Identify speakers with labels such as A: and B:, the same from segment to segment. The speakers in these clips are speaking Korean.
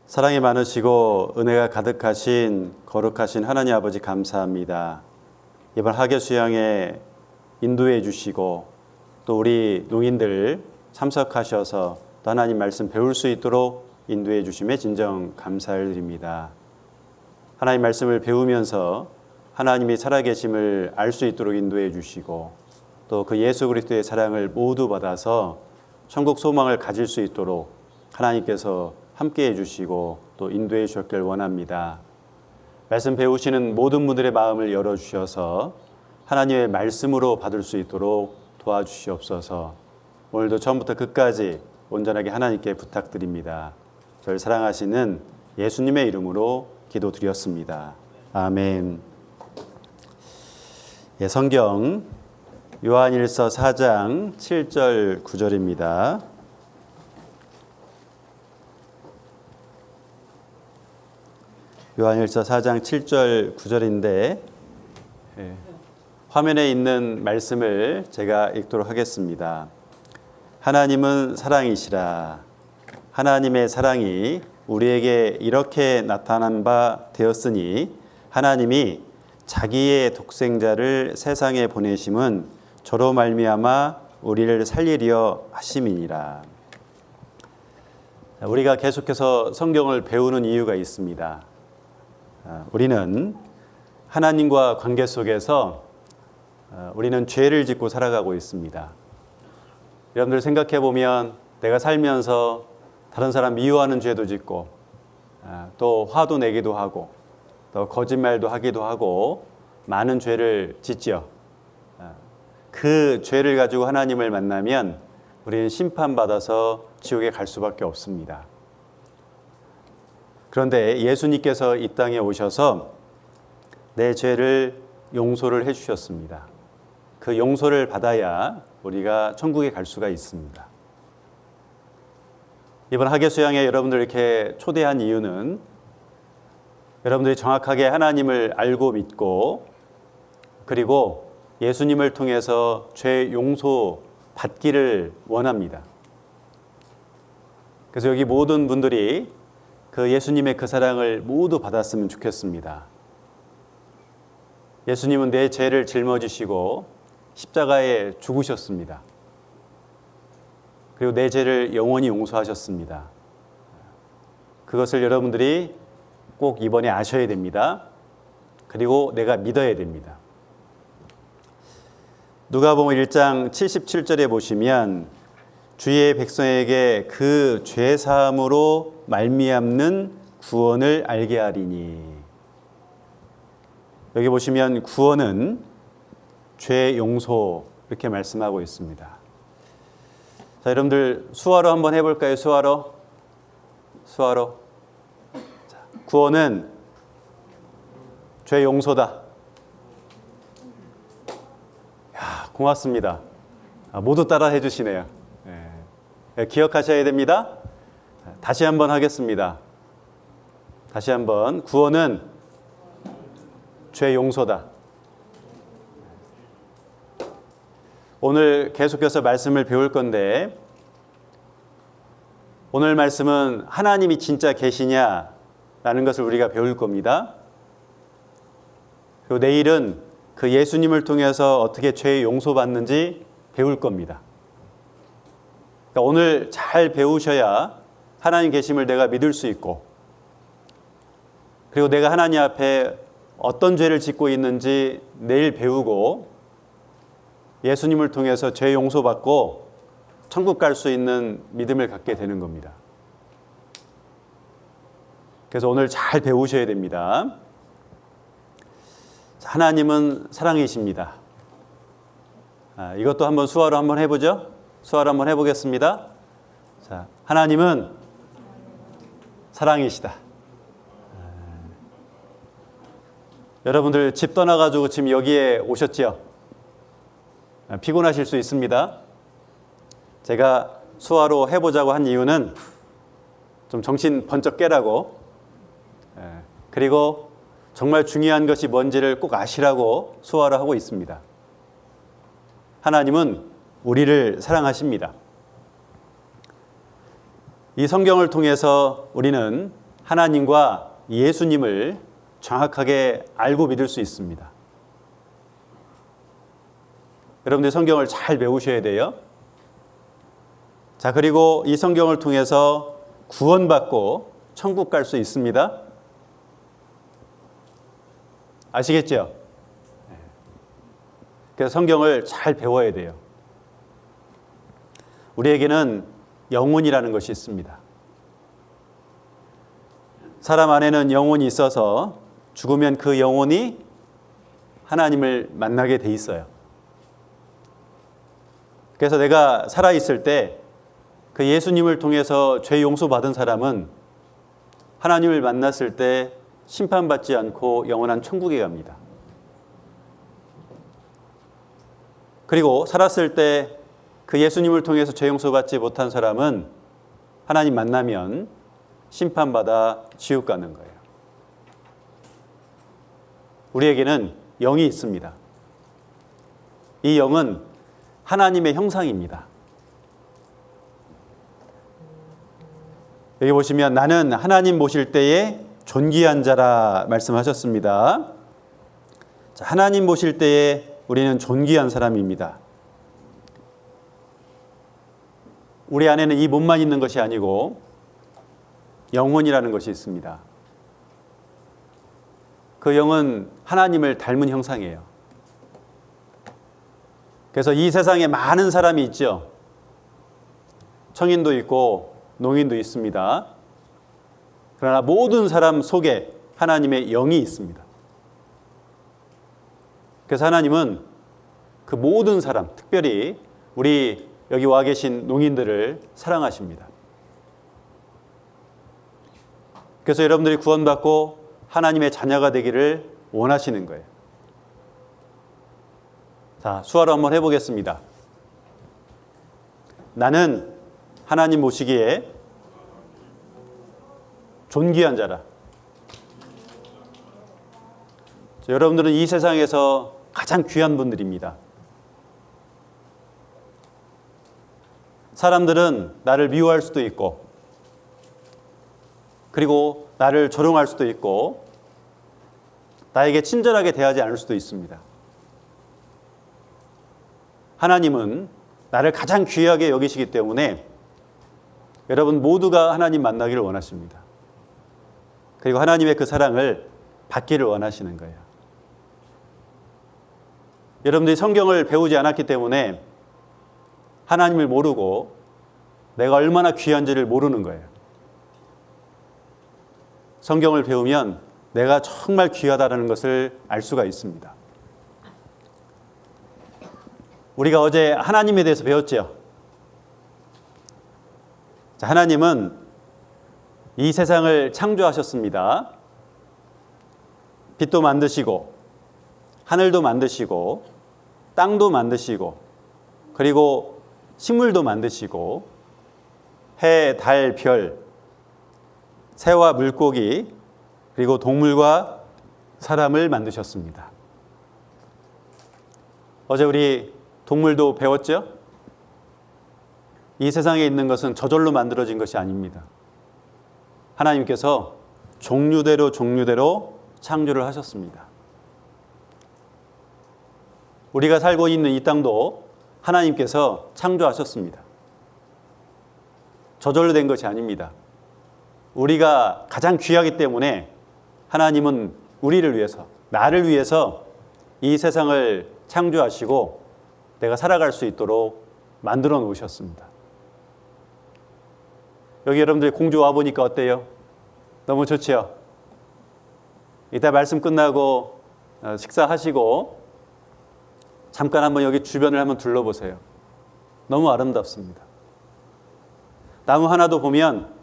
A: 사랑이 많으시고 은혜가 가득하신 거룩하신 하나님 아버지 감사합니다. 이번 학예 수양에 인도해 주시고 또 우리 농인들 참석하셔서 또 하나님 말씀 배울 수 있도록 인도해 주심에 진정 감사를 드립니다. 하나님 말씀을 배우면서 하나님이 살아계심을 알 수 있도록 인도해 주시고 또 그 예수 그리스도의 사랑을 모두 받아서 천국 소망을 가질 수 있도록 하나님께서 함께해 주시고 또 인도해 주셨길 원합니다. 말씀 배우시는 모든 분들의 마음을 열어주셔서 하나님의 말씀으로 받을 수 있도록 도와주시옵소서. 오늘도 처음부터 끝까지 온전하게 하나님께 부탁드립니다. 저를 사랑하시는 예수님의 이름으로 기도드렸습니다. 아멘. 성경 요한일서 4장 7절 9절입니다. 요한일서 4장 7절 9절인데 화면에 있는 말씀을 제가 읽도록 하겠습니다. 하나님은 사랑이시라. 하나님의 사랑이 우리에게 이렇게 나타난 바 되었으니 하나님이 자기의 독생자를 세상에 보내심은 저로 말미암아 우리를 살리려 하심이니라. 우리가 계속해서 성경을 배우는 이유가 있습니다. 우리는 하나님과 관계 속에서 우리는 죄를 짓고 살아가고 있습니다. 여러분들 생각해 보면 내가 살면서 다른 사람 미워하는 죄도 짓고 또 화도 내기도 하고 또 거짓말도 하기도 하고 많은 죄를 짓죠. 그 죄를 가지고 하나님을 만나면 우리는 심판받아서 지옥에 갈 수밖에 없습니다. 그런데 예수님께서 이 땅에 오셔서 내 죄를 용서를 해주셨습니다. 그 용서를 받아야 우리가 천국에 갈 수가 있습니다. 이번 학예 수양에 여러분들 이렇게 초대한 이유는 여러분들이 정확하게 하나님을 알고 믿고 그리고 예수님을 통해서 죄 용서 받기를 원합니다. 그래서 여기 모든 분들이 그 예수님의 그 사랑을 모두 받았으면 좋겠습니다. 예수님은 내 죄를 짊어지시고 십자가에 죽으셨습니다. 그리고 내 죄를 영원히 용서하셨습니다. 그것을 여러분들이 꼭 이번에 아셔야 됩니다. 그리고 내가 믿어야 됩니다. 누가복음 1장 77절에 보시면 주의 백성에게 그 죄 사함으로 말미암는 구원을 알게 하리니. 여기 보시면 구원은 죄 용서 이렇게 말씀하고 있습니다. 자, 여러분들 수화로 한번 해볼까요? 수화로. 자, 구원은 죄 용서다. 야, 고맙습니다. 모두 따라 해주시네요. 기억하셔야 됩니다. 다시 한번 하겠습니다. 다시 한번. 구원은 죄 용서다. 오늘 계속해서 말씀을 배울 건데 오늘 말씀은 하나님이 진짜 계시냐라는 것을 우리가 배울 겁니다. 그리고 내일은 그 예수님을 통해서 어떻게 죄 용서받는지 배울 겁니다. 그러니까 오늘 잘 배우셔야 하나님 계심을 내가 믿을 수 있고 그리고 내가 하나님 앞에 어떤 죄를 짓고 있는지 내일 배우고 예수님을 통해서 죄 용서받고 천국 갈 수 있는 믿음을 갖게 되는 겁니다. 그래서 오늘 잘 배우셔야 됩니다. 하나님은 사랑이십니다. 이것도 한번 수화로 한번 해보죠. 수화로 한번 해보겠습니다. 자, 하나님은 사랑이시다. 여러분들 집 떠나가지고 지금 여기에 오셨죠? 피곤하실 수 있습니다. 제가 수화로 해보자고 한 이유는 좀 정신 번쩍 깨라고 그리고 정말 중요한 것이 뭔지를 꼭 아시라고 수화를 하고 있습니다. 하나님은 우리를 사랑하십니다. 이 성경을 통해서 우리는 하나님과 예수님을 정확하게 알고 믿을 수 있습니다. 여러분들 성경을 잘 배우셔야 돼요. 자, 그리고 이 성경을 통해서 구원받고 천국 갈 수 있습니다. 아시겠죠? 그래서 성경을 잘 배워야 돼요. 우리에게는 영혼이라는 것이 있습니다. 사람 안에는 영혼이 있어서 죽으면 그 영혼이 하나님을 만나게 돼 있어요. 그래서 내가 살아있을 때 그 예수님을 통해서 죄 용서받은 사람은 하나님을 만났을 때 심판받지 않고 영원한 천국에 갑니다. 그리고 살았을 때 그 예수님을 통해서 죄 용서받지 못한 사람은 하나님 만나면 심판받아 지옥 가는 거예요. 우리에게는 영이 있습니다. 이 영은 하나님의 형상입니다. 여기 보시면 나는 하나님 보실 때에 존귀한 자라 말씀하셨습니다. 자, 하나님 보실 때에 우리는 존귀한 사람입니다. 우리 안에는 이 몸만 있는 것이 아니고 영혼이라는 것이 있습니다. 그 영은 하나님을 닮은 형상이에요. 그래서 이 세상에 많은 사람이 있죠. 청인도 있고 농인도 있습니다. 그러나 모든 사람 속에 하나님의 영이 있습니다. 그래서 하나님은 그 모든 사람, 특별히 우리 여기 와 계신 농인들을 사랑하십니다. 그래서 여러분들이 구원받고 하나님의 자녀가 되기를 원하시는 거예요. 자, 수화로 한번 해보겠습니다. 나는 하나님 보시기에 존귀한 자라. 자, 여러분들은 이 세상에서 가장 귀한 분들입니다. 사람들은 나를 미워할 수도 있고, 그리고 나를 조롱할 수도 있고, 나에게 친절하게 대하지 않을 수도 있습니다. 하나님은 나를 가장 귀하게 여기시기 때문에 여러분 모두가 하나님 만나기를 원하십니다. 그리고 하나님의 그 사랑을 받기를 원하시는 거예요. 여러분들이 성경을 배우지 않았기 때문에 하나님을 모르고 내가 얼마나 귀한지를 모르는 거예요. 성경을 배우면 내가 정말 귀하다는 것을 알 수가 있습니다. 우리가 어제 하나님에 대해서 배웠죠. 자, 하나님은 이 세상을 창조하셨습니다. 빛도 만드시고 하늘도 만드시고 땅도 만드시고 그리고 식물도 만드시고 해, 달, 별, 새와 물고기 그리고 동물과 사람을 만드셨습니다. 어제 우리 동물도 배웠죠? 이 세상에 있는 것은 저절로 만들어진 것이 아닙니다. 하나님께서 종류대로 창조를 하셨습니다. 우리가 살고 있는 이 땅도 하나님께서 창조하셨습니다. 저절로 된 것이 아닙니다. 우리가 가장 귀하기 때문에 하나님은 우리를 위해서, 나를 위해서 이 세상을 창조하시고 내가 살아갈 수 있도록 만들어 놓으셨습니다. 여기 여러분들 공주 와보니까 어때요? 너무 좋지요? 이따 말씀 끝나고 식사하시고 잠깐 한번 여기 주변을 한번 둘러보세요. 너무 아름답습니다. 나무 하나도 보면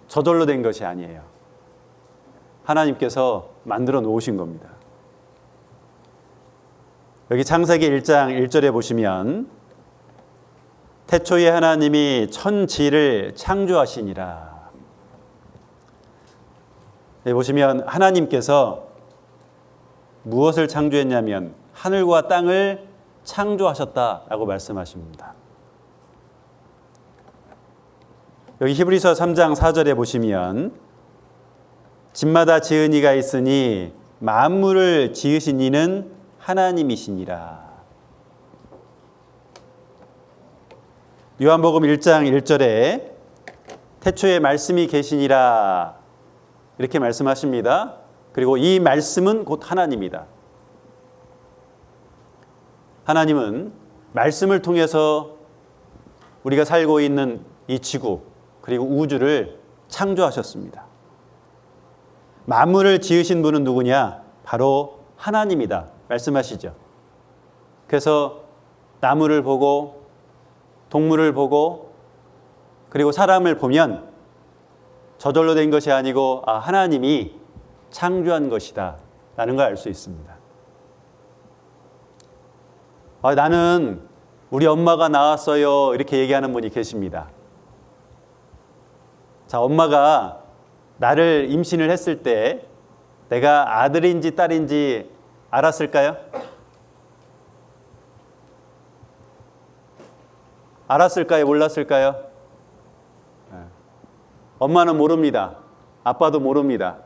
A: 저절로 된 것이 아니에요. 하나님께서 만들어 놓으신 겁니다. 여기 창세기 1장 1절에 보시면 태초에 하나님이 천지를 창조하시니라. 여기 보시면 하나님께서 무엇을 창조했냐면 하늘과 땅을 창조하셨다라고 말씀하십니다. 여기 히브리서 3장 4절에 보시면 집마다 지은 이가 있으니 만물을 지으신 이는 하나님이시니라. 요한복음 1장 1절에 태초에 말씀이 계시니라 이렇게 말씀하십니다. 그리고 이 말씀은 곧 하나님이다. 하나님은 말씀을 통해서 우리가 살고 있는 이 지구 그리고 우주를 창조하셨습니다. 만물을 지으신 분은 누구냐? 바로 하나님이다 말씀하시죠. 그래서 나무를 보고 동물을 보고 그리고 사람을 보면 저절로 된 것이 아니고 하나님이 창조한 것이다 라는 걸 알 수 있습니다. 나는 우리 엄마가 낳았어요 이렇게 얘기하는 분이 계십니다. 자, 엄마가 나를 임신을 했을 때 내가 아들인지 딸인지 알았을까요? 알았을까요? 몰랐을까요? 엄마는 모릅니다. 아빠도 모릅니다.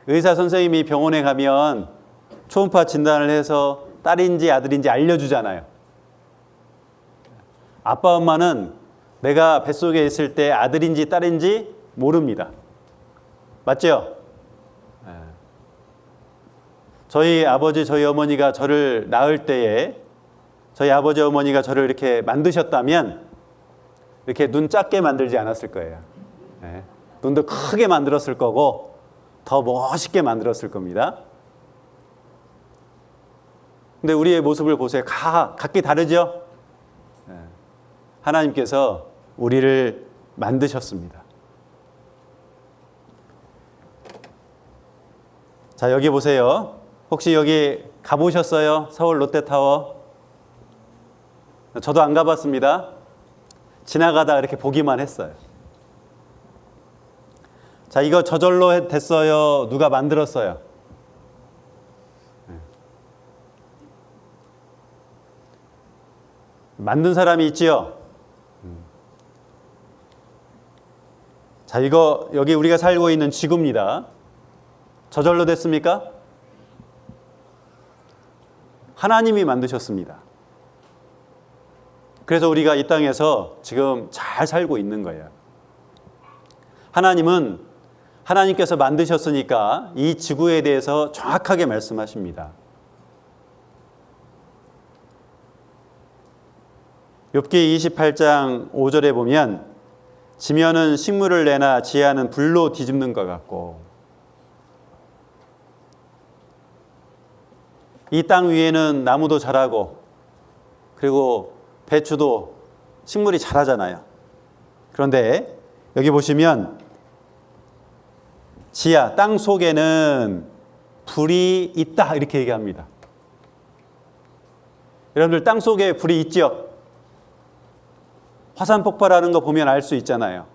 A: 의사 선생님이 병원에 가면 초음파 진단을 해서 딸인지 아들인지 알려주잖아요. 아빠 엄마는 내가 뱃속에 있을 때 아들인지 딸인지 모릅니다. 맞죠? 저희 아버지 저희 어머니가 저를 낳을 때에 저희 아버지 어머니가 저를 이렇게 만드셨다면 이렇게 눈 작게 만들지 않았을 거예요. 눈도 크게 만들었을 거고 더 멋있게 만들었을 겁니다. 근데 우리의 모습을 보세요. 각기 다르죠? 하나님께서 우리를 만드셨습니다. 자, 여기 보세요. 혹시 여기 가보셨어요? 서울 롯데타워? 저도 안 가봤습니다. 지나가다 이렇게 보기만 했어요. 자, 이거 저절로 됐어요? 누가 만들었어요? 만든 사람이 있지요? 자, 이거 여기 우리가 살고 있는 지구입니다. 저절로 됐습니까? 하나님이 만드셨습니다. 그래서 우리가 이 땅에서 지금 잘 살고 있는 거예요. 하나님께서 만드셨으니까 이 지구에 대해서 정확하게 말씀하십니다. 욥기 28장 5절에 보면 지면은 식물을 내나 지하는 불로 뒤집는 것 같고 이 땅 위에는 나무도 자라고 그리고 배추도 식물이 자라잖아요. 그런데 여기 보시면 지하, 땅 속에는 불이 있다 이렇게 얘기합니다. 여러분들 땅 속에 불이 있죠? 화산 폭발하는 거 보면 알 수 있잖아요.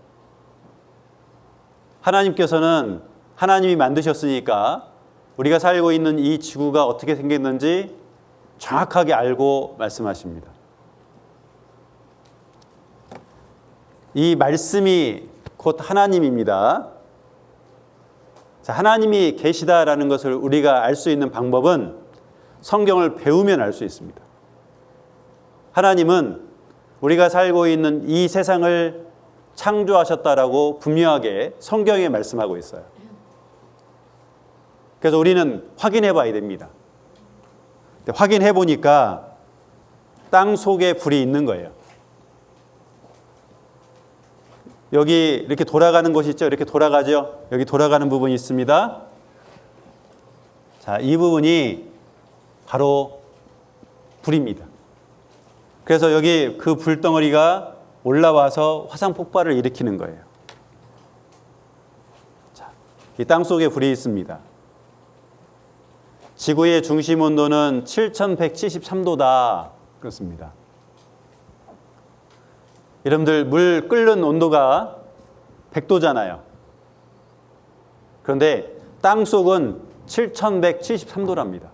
A: 하나님께서는 하나님이 만드셨으니까 우리가 살고 있는 이 지구가 어떻게 생겼는지 정확하게 알고 말씀하십니다. 이 말씀이 곧 하나님입니다. 자, 하나님이 계시다라는 것을 우리가 알 수 있는 방법은 성경을 배우면 알 수 있습니다. 하나님은 우리가 살고 있는 이 세상을 창조하셨다라고 분명하게 성경에 말씀하고 있어요. 그래서 우리는 확인해 봐야 됩니다. 확인해 보니까 땅 속에 불이 있는 거예요. 여기 이렇게 돌아가는 곳이 있죠? 이렇게 돌아가죠? 여기 돌아가는 부분이 있습니다. 자, 이 부분이 바로 불입니다. 그래서 여기 그 불덩어리가 올라와서 화산 폭발을 일으키는 거예요. 자, 이 땅 속에 불이 있습니다. 지구의 중심 온도는 7173도다. 그렇습니다. 여러분들 물 끓는 온도가 100도잖아요. 그런데 땅 속은 7173도랍니다.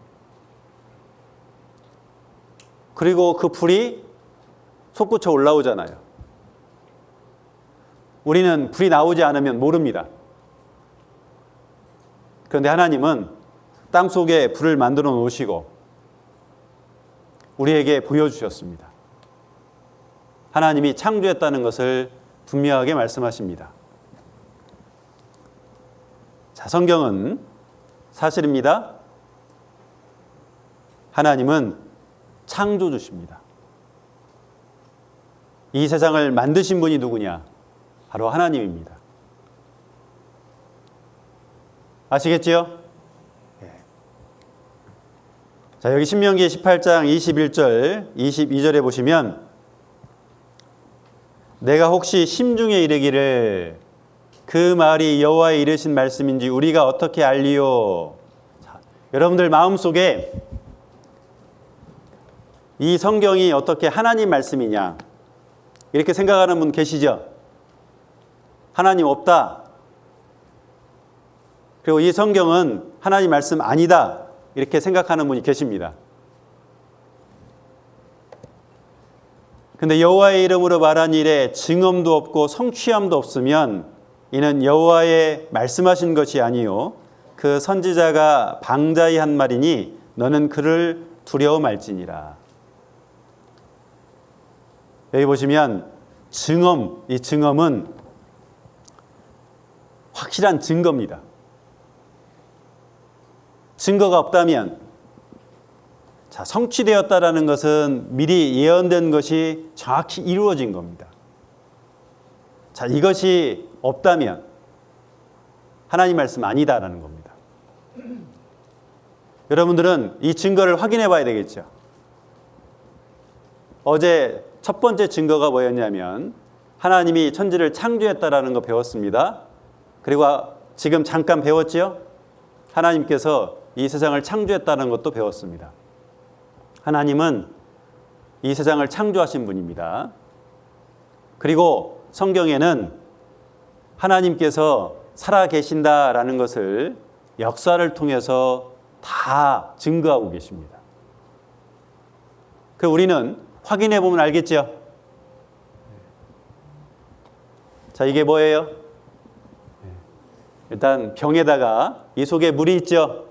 A: 그리고 그 불이 솟구쳐 올라오잖아요. 우리는 불이 나오지 않으면 모릅니다. 그런데 하나님은 땅 속에 불을 만들어 놓으시고 우리에게 보여주셨습니다. 하나님이 창조했다는 것을 분명하게 말씀하십니다. 자, 성경은 사실입니다. 하나님은 창조주십니다. 이 세상을 만드신 분이 누구냐? 바로 하나님입니다. 아시겠지요? 자, 여기 신명기 18장 21절, 22절에 보시면 내가 혹시 심중에 이르기를 그 말이 여호와의 이르신 말씀인지 우리가 어떻게 알리요? 자, 여러분들 마음속에 이 성경이 어떻게 하나님 말씀이냐? 이렇게 생각하는 분 계시죠? 하나님 없다. 그리고 이 성경은 하나님 말씀 아니다. 이렇게 생각하는 분이 계십니다. 근데 여호와의 이름으로 말한 일에 증언도 없고 성취함도 없으면 이는 여호와의 말씀하신 것이 아니요 그 선지자가 방자히 한 말이니 너는 그를 두려워 말지니라. 여기 보시면 증언, 이 증언은 확실한 증거입니다. 증거가 없다면, 자, 성취되었다라는 것은 미리 예언된 것이 정확히 이루어진 겁니다. 자, 이것이 없다면 하나님 말씀 아니다라는 겁니다. 여러분들은 이 증거를 확인해 봐야 되겠죠. 어제 첫 번째 증거가 뭐였냐면 하나님이 천지를 창조했다라는 거 배웠습니다. 그리고 지금 잠깐 배웠지요? 하나님께서 이 세상을 창조했다는 것도 배웠습니다. 하나님은 이 세상을 창조하신 분입니다. 그리고 성경에는 하나님께서 살아 계신다라는 것을 역사를 통해서 다 증거하고 계십니다. 그 우리는 확인해 보면 알겠죠? 자, 이게 뭐예요? 일단 병에다가 이 속에 물이 있죠?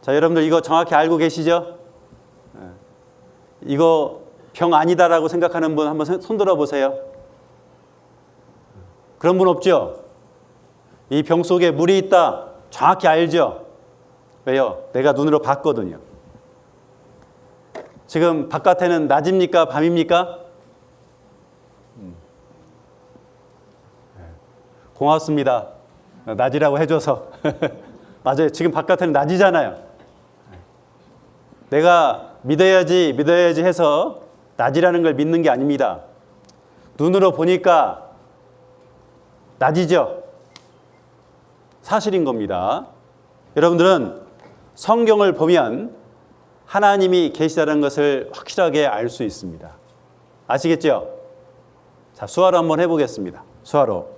A: 자, 여러분들 이거 정확히 알고 계시죠? 이거 병 아니다라고 생각하는 분 한번 손 들어 보세요. 그런 분 없죠? 이 병 속에 물이 있다. 정확히 알죠? 왜요? 내가 눈으로 봤거든요. 지금 바깥에는 낮입니까? 밤입니까? 고맙습니다. 낮이라고 해줘서. 맞아요. 지금 바깥에는 낮이잖아요. 내가 믿어야지 해서 낮이라는 걸 믿는 게 아닙니다. 눈으로 보니까 낮이죠. 사실인 겁니다. 여러분들은 성경을 보면 하나님이 계시다는 것을 확실하게 알 수 있습니다. 아시겠죠? 자, 수화로 한번 해보겠습니다. 수화로.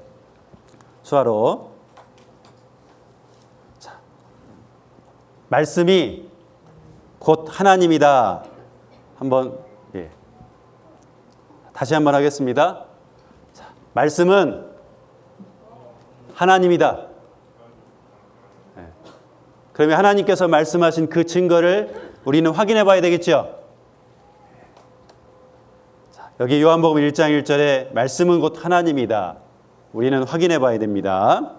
A: 자, 말씀이 곧 하나님이다. 한번 다시 한번 하겠습니다. 자, 말씀은 하나님이다. 그러면 하나님께서 말씀하신 그 증거를 우리는 확인해 봐야 되겠죠. 자, 여기 요한복음 1장 1절에 말씀은 곧 하나님이다. 우리는 확인해 봐야 됩니다.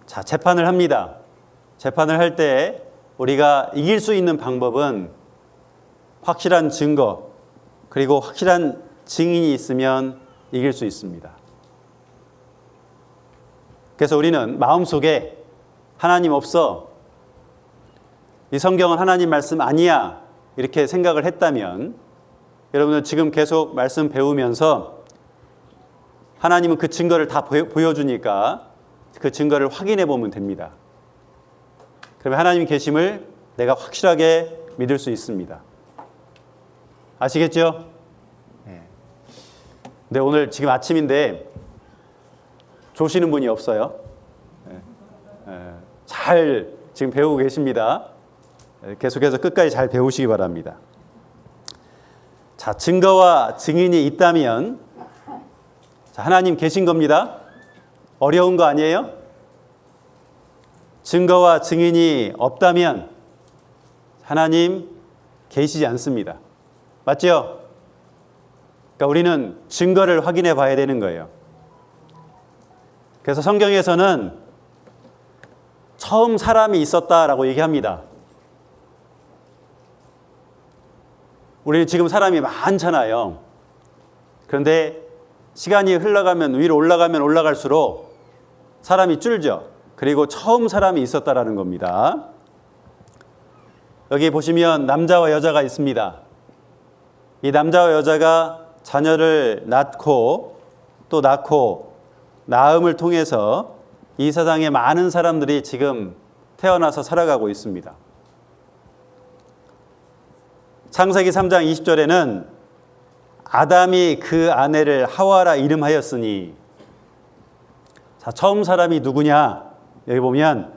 A: 자, 재판을 합니다. 재판을 할 때 우리가 이길 수 있는 방법은 확실한 증거 그리고 확실한 증인이 있으면 이길 수 있습니다. 그래서 우리는 마음속에 하나님 없어, 이 성경은 하나님 말씀 아니야 이렇게 생각을 했다면 여러분은 지금 계속 말씀 배우면서 하나님은 그 증거를 다 보여주니까 그 증거를 확인해 보면 됩니다. 그러면 하나님이 계심을 내가 확실하게 믿을 수 있습니다. 아시겠죠? 네, 오늘 지금 아침인데 조시는 분이 없어요. 잘 지금 배우고 계십니다. 계속해서 끝까지 잘 배우시기 바랍니다. 자, 증거와 증인이 있다면 자, 하나님 계신 겁니다. 어려운 거 아니에요? 증거와 증인이 없다면 하나님 계시지 않습니다. 맞죠? 그러니까 우리는 증거를 확인해 봐야 되는 거예요. 그래서 성경에서는 처음 사람이 있었다라고 얘기합니다. 우리는 지금 사람이 많잖아요. 그런데 시간이 흘러가면 위로 올라가면 올라갈수록 사람이 줄죠. 그리고 처음 사람이 있었다라는 겁니다. 여기 보시면 남자와 여자가 있습니다. 이 남자와 여자가 자녀를 낳고 또 낳고 낳음을 통해서 이 세상에 많은 사람들이 지금 태어나서 살아가고 있습니다. 창세기 3장 20절에는 아담이 그 아내를 하와라 이름하였으니, 자, 처음 사람이 누구냐? 여기 보면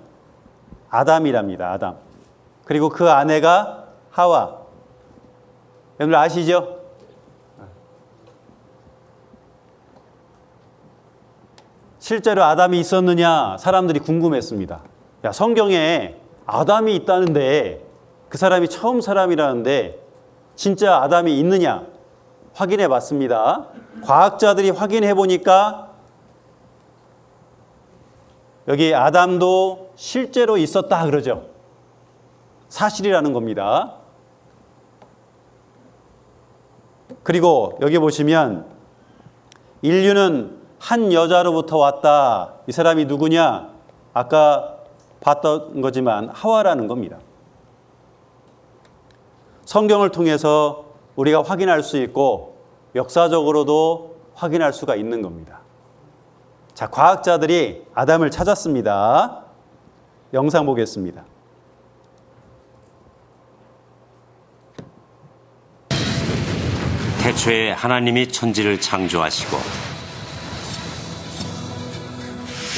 A: 아담이랍니다. 아담. 그리고 그 아내가 하와. 여러분 아시죠? 실제로 아담이 있었느냐 사람들이 궁금했습니다. 야, 성경에 아담이 있다는데 그 사람이 처음 사람이라는데 진짜 아담이 있느냐 확인해 봤습니다. 과학자들이 확인해 보니까 여기 아담도 실제로 있었다 그러죠. 사실이라는 겁니다. 그리고 여기 보시면 인류는 한 여자로부터 왔다. 이 사람이 누구냐? 아까 봤던 거지만 하와라는 겁니다. 성경을 통해서 우리가 확인할 수 있고 역사적으로도 확인할 수가 있는 겁니다. 자, 과학자들이 아담을 찾았습니다. 영상 보겠습니다.
B: 태초에 하나님이 천지를 창조하시고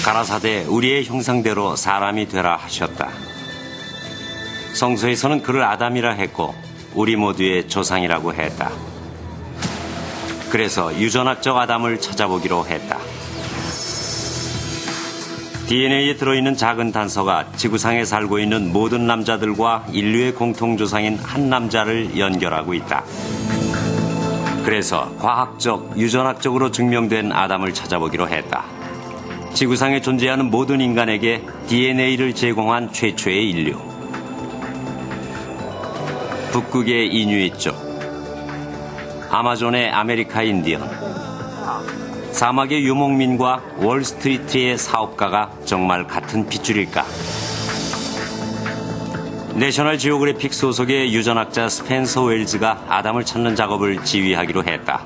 B: 가라사대 우리의 형상대로 사람이 되라 하셨다. 성서에서는 그를 아담이라 했고 우리 모두의 조상이라고 했다. 그래서 유전학적 아담을 찾아보기로 했다. DNA에 들어있는 작은 단서가 지구상에 살고 있는 모든 남자들과 인류의 공통조상인 한 남자를 연결하고 있다. 그래서 과학적, 유전학적으로 증명된 아담을 찾아보기로 했다. 지구상에 존재하는 모든 인간에게 DNA를 제공한 최초의 인류. 북극의 이누이족, 아마존의 아메리카 인디언, 사막의 유목민과 월스트리트의 사업가가 정말 같은 핏줄일까? 내셔널 지오그래픽 소속의 유전학자 스펜서 웰즈가 아담을 찾는 작업을 지휘하기로 했다.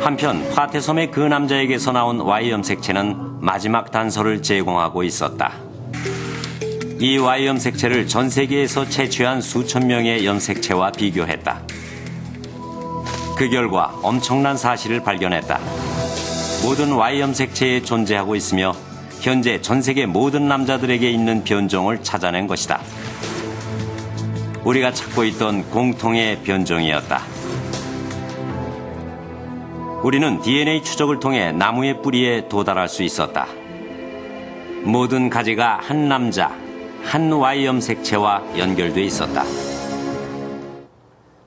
B: 한편 파테섬의 그 남자에게서 나온 Y 염색체는 마지막 단서를 제공하고 있었다. 이 Y 염색체를 전 세계에서 채취한 수천 명의 염색체와 비교했다. 그 결과 엄청난 사실을 발견했다. 모든 Y 염색체에 존재하고 있으며 현재 전 세계 모든 남자들에게 있는 변종을 찾아낸 것이다. 우리가 찾고 있던 공통의 변종이었다. 우리는 DNA 추적을 통해 나무의 뿌리에 도달할 수 있었다. 모든 가지가 한 남자, 한 Y 염색체와 연결돼 있었다.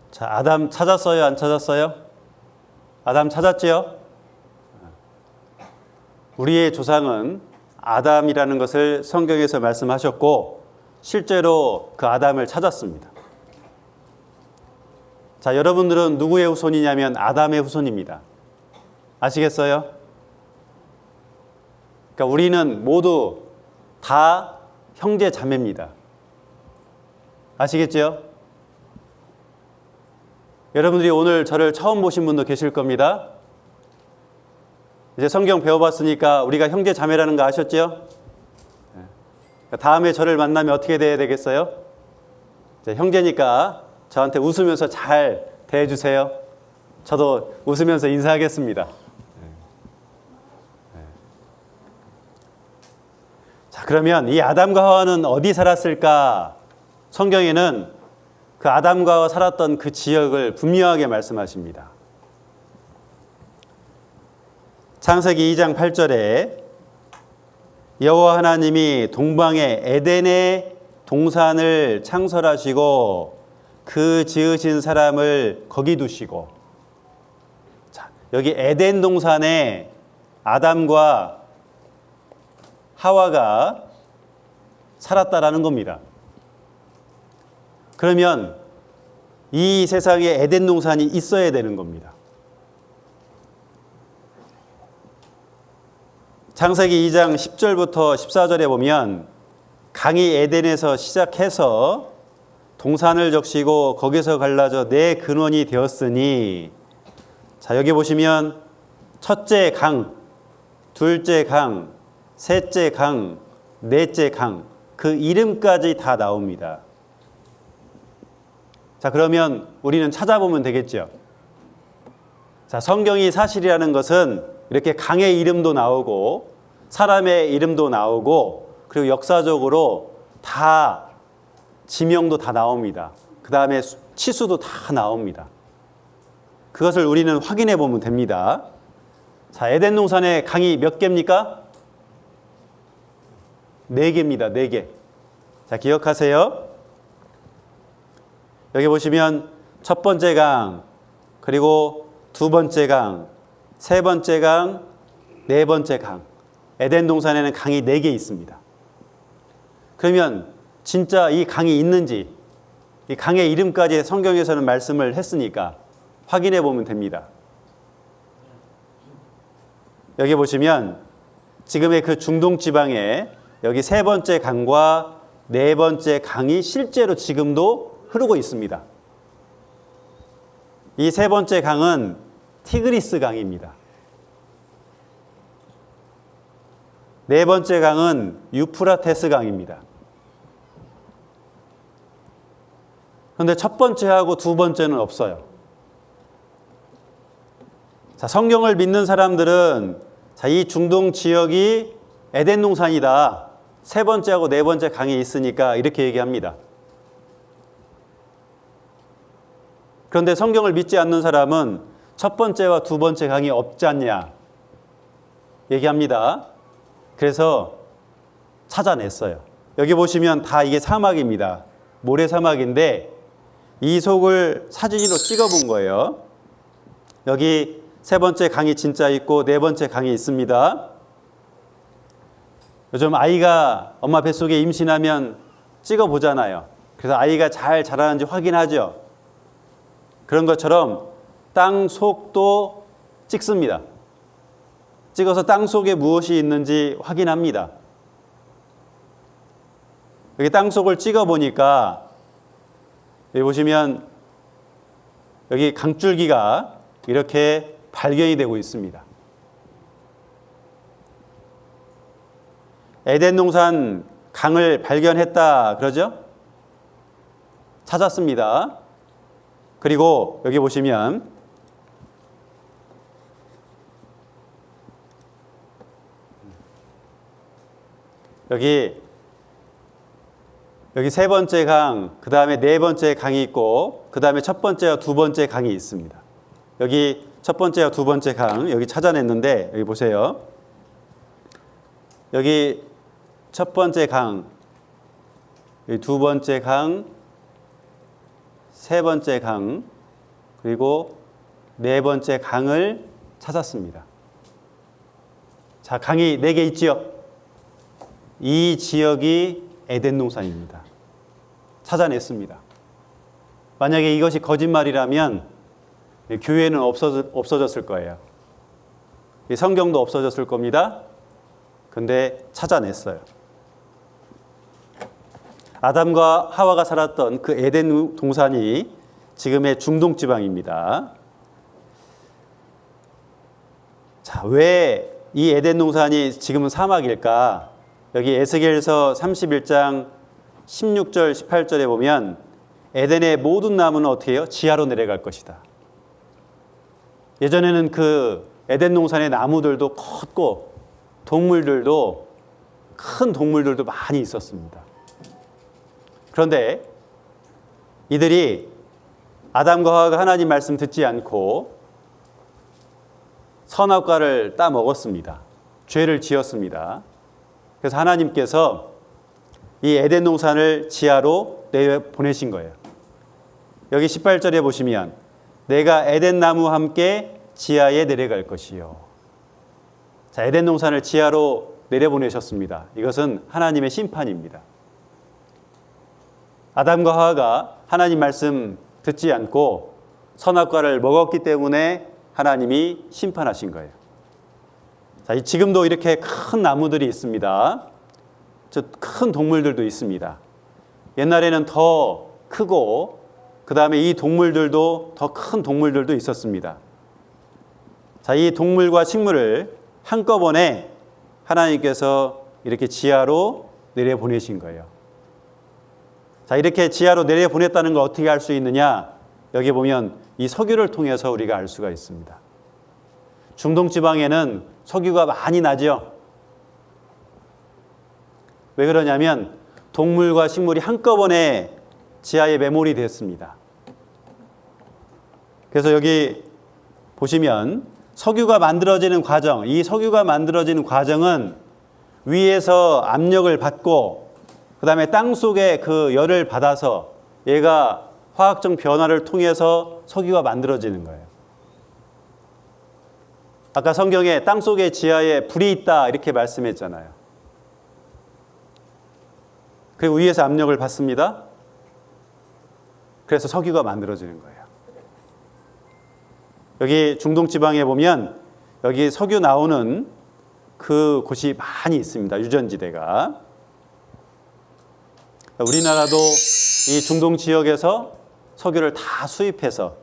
A: 자, 아담 찾았어요? 안 찾았어요? 아담 찾았지요? 우리의 조상은 아담이라는 것을 성경에서 말씀하셨고 실제로 그 아담을 찾았습니다. 자, 여러분들은 누구의 후손이냐면 아담의 후손입니다. 아시겠어요? 그러니까 우리는 모두 다 형제 자매입니다. 아시겠죠? 여러분들이 오늘 저를 처음 보신 분도 계실 겁니다. 이제 성경 배워봤으니까 우리가 형제 자매라는 거 아셨죠? 다음에 저를 만나면 어떻게 돼야 되겠어요? 형제니까 저한테 웃으면서 잘 대해주세요. 저도 웃으면서 인사하겠습니다. 자, 그러면 이 아담과 하와는 어디 살았을까? 성경에는 그 아담과 하와 살았던 그 지역을 분명하게 말씀하십니다. 창세기 2장 8절에 여호와 하나님이 동방의 에덴의 동산을 창설하시고 그 지으신 사람을 거기 두시고, 자, 여기 에덴 동산에 아담과 하와가 살았다라는 겁니다. 그러면 이 세상에 에덴 동산이 있어야 되는 겁니다. 창세기 2장 10절부터 14절에 보면 강이 에덴에서 시작해서 동산을 적시고 거기서 갈라져 네 근원이 되었으니, 자, 여기 보시면 첫째 강, 둘째 강, 셋째 강, 넷째 강, 그 이름까지 다 나옵니다. 자, 그러면 우리는 찾아보면 되겠죠. 자, 성경이 사실이라는 것은 이렇게 강의 이름도 나오고 사람의 이름도 나오고 그리고 역사적으로 다 지명도 다 나옵니다. 그 다음에 치수도 다 나옵니다. 그것을 우리는 확인해 보면 됩니다. 자, 에덴 동산에 강이 몇 개입니까? 4개입니다. 4개. 자, 기억하세요. 여기 보시면 첫 번째 강, 그리고 두 번째 강, 세 번째 강, 네 번째 강. 에덴 동산에는 강이 4개 있습니다. 그러면 진짜 이 강이 있는지, 이 강의 이름까지 성경에서는 말씀을 했으니까 확인해 보면 됩니다. 여기 보시면 지금의 그 중동 지방에 여기 세 번째 강과 네 번째 강이 실제로 지금도 흐르고 있습니다. 이 세 번째 강은 티그리스 강입니다. 네 번째 강은 유프라테스 강입니다. 그런데 첫 번째하고 두 번째는 없어요. 자, 성경을 믿는 사람들은 자, 이 중동 지역이 에덴 동산이다. 세 번째하고 네 번째 강이 있으니까 이렇게 얘기합니다. 그런데 성경을 믿지 않는 사람은 첫 번째와 두 번째 강이 없지 않냐 얘기합니다. 그래서 찾아냈어요. 여기 보시면 다 이게 사막입니다. 모래 사막인데 이 속을 사진으로 찍어본 거예요. 여기 세 번째 강이 진짜 있고 네 번째 강이 있습니다. 요즘 아이가 엄마 뱃속에 임신하면 찍어보잖아요. 그래서 아이가 잘 자라는지 확인하죠. 그런 것처럼 땅 속도 찍습니다. 찍어서 땅 속에 무엇이 있는지 확인합니다. 여기 땅 속을 찍어보니까 여기 보시면 여기 강줄기가 이렇게 발견이 되고 있습니다. 에덴 동산 강을 발견했다 그러죠? 찾았습니다. 그리고 여기 보시면 여기 세 번째 강, 그 다음에 네 번째 강이 있고 그 다음에 첫 번째와 두 번째 강이 있습니다. 여기 첫 번째와 두 번째 강 여기 찾아냈는데 여기 보세요. 여기 첫 번째 강, 여기 두 번째 강, 세 번째 강, 그리고 네 번째 강을 찾았습니다. 자, 강이 4개 있지요? 이 지역이 에덴 동산입니다. 찾아냈습니다. 만약에 이것이 거짓말이라면 교회는 없어졌을 거예요. 성경도 없어졌을 겁니다. 근데 찾아냈어요. 아담과 하와가 살았던 그 에덴 동산이 지금의 중동 지방입니다. 자, 왜 이 에덴 동산이 지금은 사막일까? 여기 에스겔서 31장 16절 18절에 보면 에덴의 모든 나무는 어떻게 해요? 지하로 내려갈 것이다. 예전에는 그 에덴 동산의 나무들도 컸고 동물들도 큰 동물들도 많이 있었습니다. 그런데 이들이 아담과 하와가 하나님 말씀 듣지 않고 선악과를 따 먹었습니다. 죄를 지었습니다. 그래서 하나님께서 이 에덴 동산을 지하로 내보내신 거예요. 여기 18절에 보시면 내가 에덴 나무와 함께 지하에 내려갈 것이요. 자, 에덴 동산을 지하로 내려보내셨습니다. 이것은 하나님의 심판입니다. 아담과 하와가 하나님 말씀 듣지 않고 선악과를 먹었기 때문에 하나님이 심판하신 거예요. 자, 지금도 이렇게 큰 나무들이 있습니다. 큰 동물들도 있습니다. 옛날에는 더 크고 그 다음에 이 동물들도 더 큰 동물들도 있었습니다. 자, 이 동물과 식물을 한꺼번에 하나님께서 이렇게 지하로 내려보내신 거예요. 자, 이렇게 지하로 내려보냈다는 걸 어떻게 알 수 있느냐? 여기 보면 이 석유를 통해서 우리가 알 수가 있습니다. 중동 지방에는 석유가 많이 나죠. 왜 그러냐면 동물과 식물이 한꺼번에 지하에 매몰이 됐습니다. 그래서 여기 보시면 석유가 만들어지는 과정, 이 석유가 만들어지는 과정은 위에서 압력을 받고 그 다음에 땅 속에 그 열을 받아서 얘가 화학적 변화를 통해서 석유가 만들어지는 거예요. 아까 성경에 땅 속에 지하에 불이 있다 이렇게 말씀했잖아요. 그리고 위에서 압력을 받습니다. 그래서 석유가 만들어지는 거예요. 여기 중동 지방에 보면 여기 석유 나오는 그 곳이 많이 있습니다. 유전지대가. 우리나라도 이 중동 지역에서 석유를 다 수입해서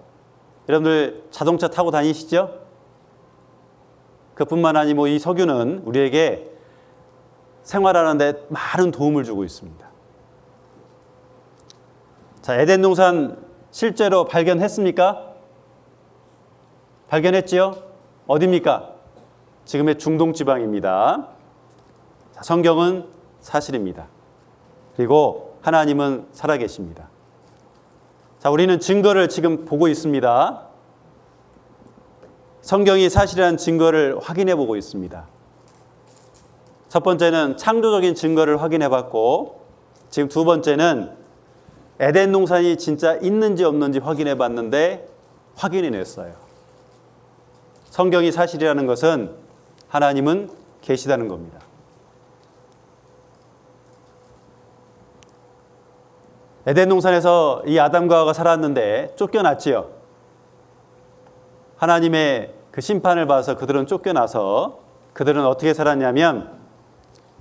A: 여러분들 자동차 타고 다니시죠? 그뿐만 아니고 이 석유는 우리에게 생활하는 데 많은 도움을 주고 있습니다. 자, 에덴 동산 실제로 발견했습니까? 발견했지요? 어디입니까? 지금의 중동 지방입니다. 자, 성경은 사실입니다. 그리고 하나님은 살아계십니다. 자, 우리는 증거를 지금 보고 있습니다. 성경이 사실이라는 증거를 확인해 보고 있습니다. 첫 번째는 창조적인 증거를 확인해 봤고, 지금 두 번째는 에덴 동산이 진짜 있는지 없는지 확인해 봤는데 확인해 냈어요. 성경이 사실이라는 것은 하나님은 계시다는 겁니다. 에덴 동산에서 이 아담과 하와가 살았는데 쫓겨났지요. 하나님의 그 심판을 받아서 그들은 쫓겨나서 그들은 어떻게 살았냐면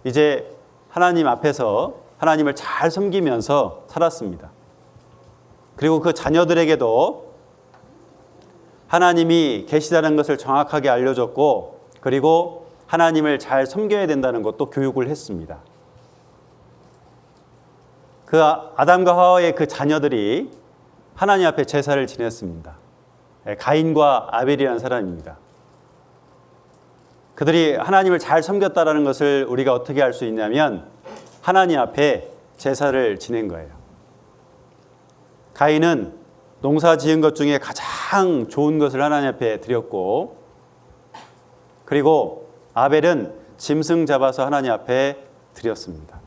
A: 이제 하나님 앞에서 하나님을 잘 섬기면서 살았습니다. 그리고 그 자녀들에게도 하나님이 계시다는 것을 정확하게 알려줬고, 그리고 하나님을 잘 섬겨야 된다는 것도 교육을 했습니다. 그 아담과 하와의 그 자녀들이 하나님 앞에 제사를 지냈습니다. 가인과 아벨이라는 사람입니다. 그들이 하나님을 잘 섬겼다는 것을 우리가 어떻게 알 수 있냐면 하나님 앞에 제사를 지낸 거예요. 가인은 농사 지은 것 중에 가장 좋은 것을 하나님 앞에 드렸고, 그리고 아벨은 짐승 잡아서 하나님 앞에 드렸습니다.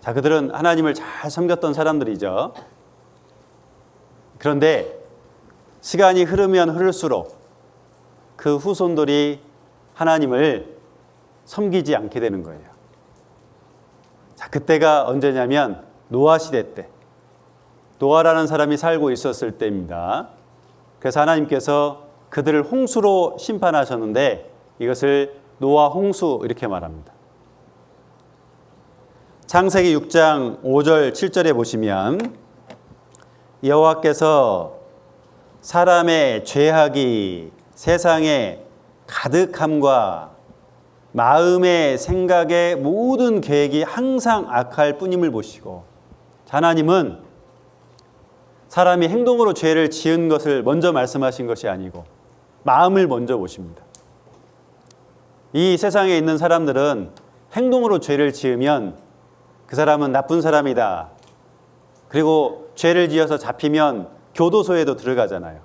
A: 자, 그들은 하나님을 잘 섬겼던 사람들이죠. 그런데 시간이 흐르면 흐를수록 그 후손들이 하나님을 섬기지 않게 되는 거예요. 자, 그때가 언제냐면 노아 시대 때, 노아라는 사람이 살고 있었을 때입니다. 그래서 하나님께서 그들을 홍수로 심판하셨는데 이것을 노아 홍수 이렇게 말합니다. 창세기 6장 5절 7절에 보시면 여호와께서 사람의 죄악이 세상에 가득함과 마음의 생각의 모든 계획이 항상 악할 뿐임을 보시고, 하나님은 사람이 행동으로 죄를 지은 것을 먼저 말씀하신 것이 아니고 마음을 먼저 보십니다. 이 세상에 있는 사람들은 행동으로 죄를 지으면 그 사람은 나쁜 사람이다. 그리고 죄를 지어서 잡히면 교도소에도 들어가잖아요.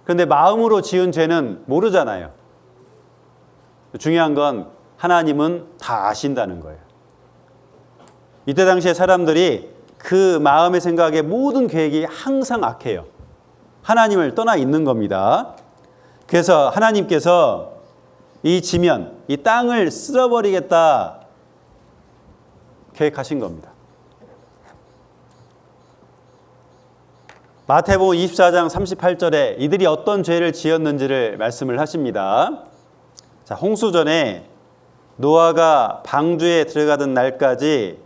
A: 그런데 마음으로 지은 죄는 모르잖아요. 중요한 건 하나님은 다 아신다는 거예요. 이때 당시에 사람들이 그 마음의 생각에 모든 계획이 항상 악해요. 하나님을 떠나 있는 겁니다. 그래서 하나님께서 이 지면, 이 땅을 쓸어버리겠다 계획하신 겁니다. 마태복음 24장 38절에 이들이 어떤 죄를 지었는지를 말씀을 하십니다. 자, 홍수 전에 노아가 방주에 들어가던 날까지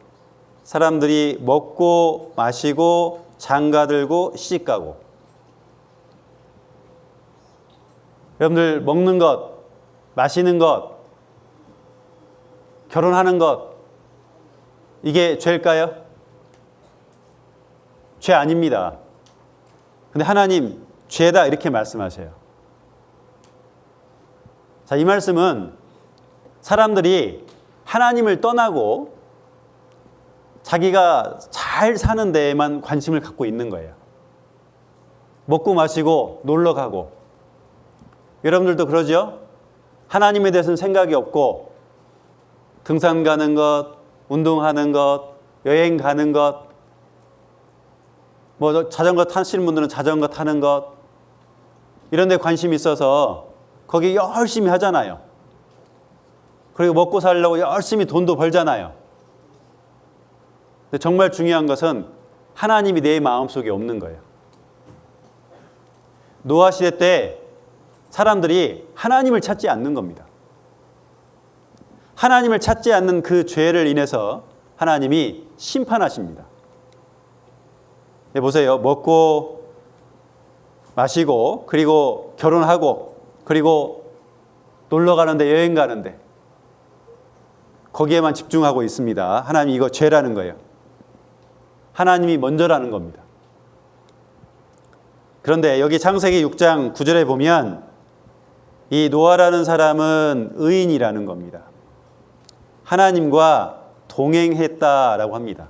A: 사람들이 먹고 마시고 장가들고 시집가고, 여러분들 먹는 것, 마시는 것, 결혼하는 것, 이게 죄일까요? 죄 아닙니다. 근데 하나님 죄다 이렇게 말씀하세요. 자, 이 말씀은 사람들이 하나님을 떠나고 자기가 잘 사는 데에만 관심을 갖고 있는 거예요. 먹고 마시고 놀러 가고. 여러분들도 그러죠? 하나님에 대해서는 생각이 없고 등산 가는 것, 운동하는 것, 여행 가는 것, 뭐 자전거 타시는 분들은 자전거 타는 것, 이런 데 관심이 있어서 거기 열심히 하잖아요. 그리고 먹고 살려고 열심히 돈도 벌잖아요. 근데 정말 중요한 것은 하나님이 내 마음속에 없는 거예요. 노아 시대 때 사람들이 하나님을 찾지 않는 겁니다. 하나님을 찾지 않는 그 죄를 인해서 하나님이 심판하십니다. 네, 보세요. 먹고 마시고 그리고 결혼하고 그리고 놀러 가는데 여행 가는데 거기에만 집중하고 있습니다. 하나님 이거 죄라는 거예요. 하나님이 먼저라는 겁니다. 그런데 여기 창세기 6장 9절에 보면 이 노아라는 사람은 의인이라는 겁니다. 하나님과 동행했다라고 합니다.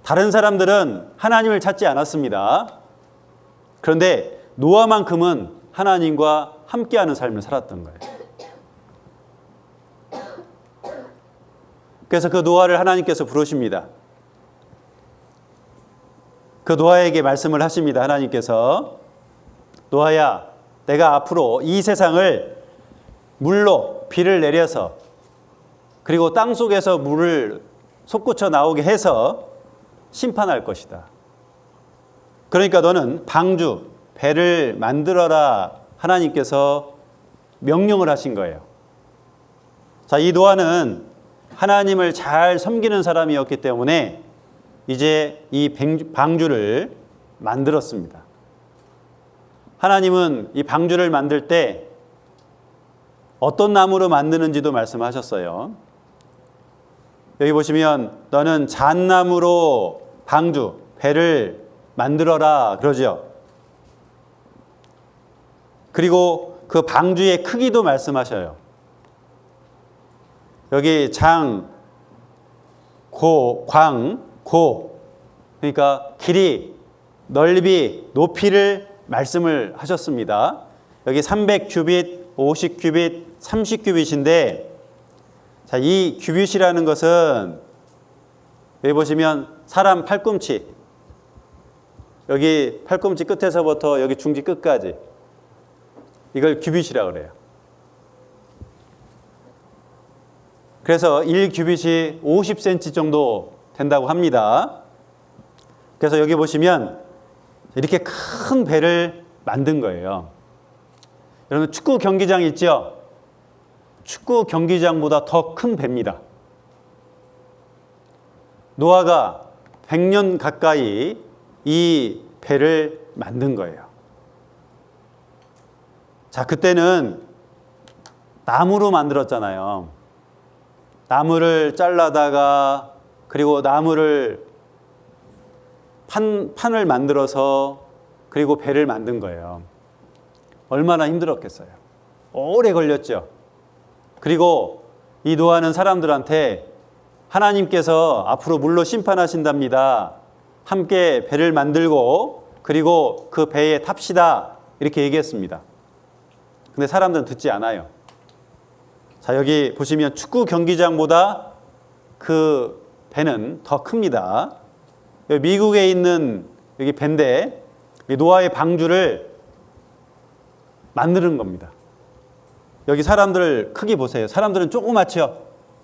A: 다른 사람들은 하나님을 찾지 않았습니다. 그런데 노아만큼은 하나님과 함께하는 삶을 살았던 거예요. 그래서 그 노아를 하나님께서 부르십니다. 그 노아에게 말씀을 하십니다. 하나님께서 노아야, 내가 앞으로 이 세상을 물로 비를 내려서 그리고 땅 속에서 물을 솟구쳐 나오게 해서 심판할 것이다. 그러니까 너는 방주, 배를 만들어라. 하나님께서 명령을 하신 거예요. 자, 이 노아는 하나님을 잘 섬기는 사람이었기 때문에 이제 이 방주를 만들었습니다. 하나님은 이 방주를 만들 때 어떤 나무로 만드는지도 말씀하셨어요. 여기 보시면 너는 잣나무로 방주, 배를 만들어라 그러죠. 그리고 그 방주의 크기도 말씀하셔요. 여기 장, 고, 광, 고, 그러니까 길이, 넓이, 높이를 말씀을 하셨습니다. 여기 300규빗, 50규빗, 30규빗인데 자, 이 규빗이라는 것은 여기 보시면 사람 팔꿈치, 여기 팔꿈치 끝에서부터 여기 중지 끝까지 이걸 규빗이라고 그래요. 그래서 1규빗이 50cm 정도 된다고 합니다. 그래서 여기 보시면 이렇게 큰 배를 만든 거예요. 여러분 축구 경기장 있죠? 축구 경기장보다 더 큰 배입니다. 노아가 100년 가까이 이 배를 만든 거예요. 자, 그때는 나무로 만들었잖아요. 나무를 잘라다가 그리고 나무를 판을 만들어서 그리고 배를 만든 거예요. 얼마나 힘들었겠어요. 오래 걸렸죠. 그리고 이 노아는 사람들한테 하나님께서 앞으로 물로 심판하신답니다. 함께 배를 만들고 그리고 그 배에 탑시다. 이렇게 얘기했습니다. 근데 사람들은 듣지 않아요. 자, 여기 보시면 축구 경기장보다 그 배는 더 큽니다. 여기 미국에 있는 여기 배인데 노아의 방주를 만드는 겁니다. 여기 사람들 크기 보세요. 사람들은 조그맣죠?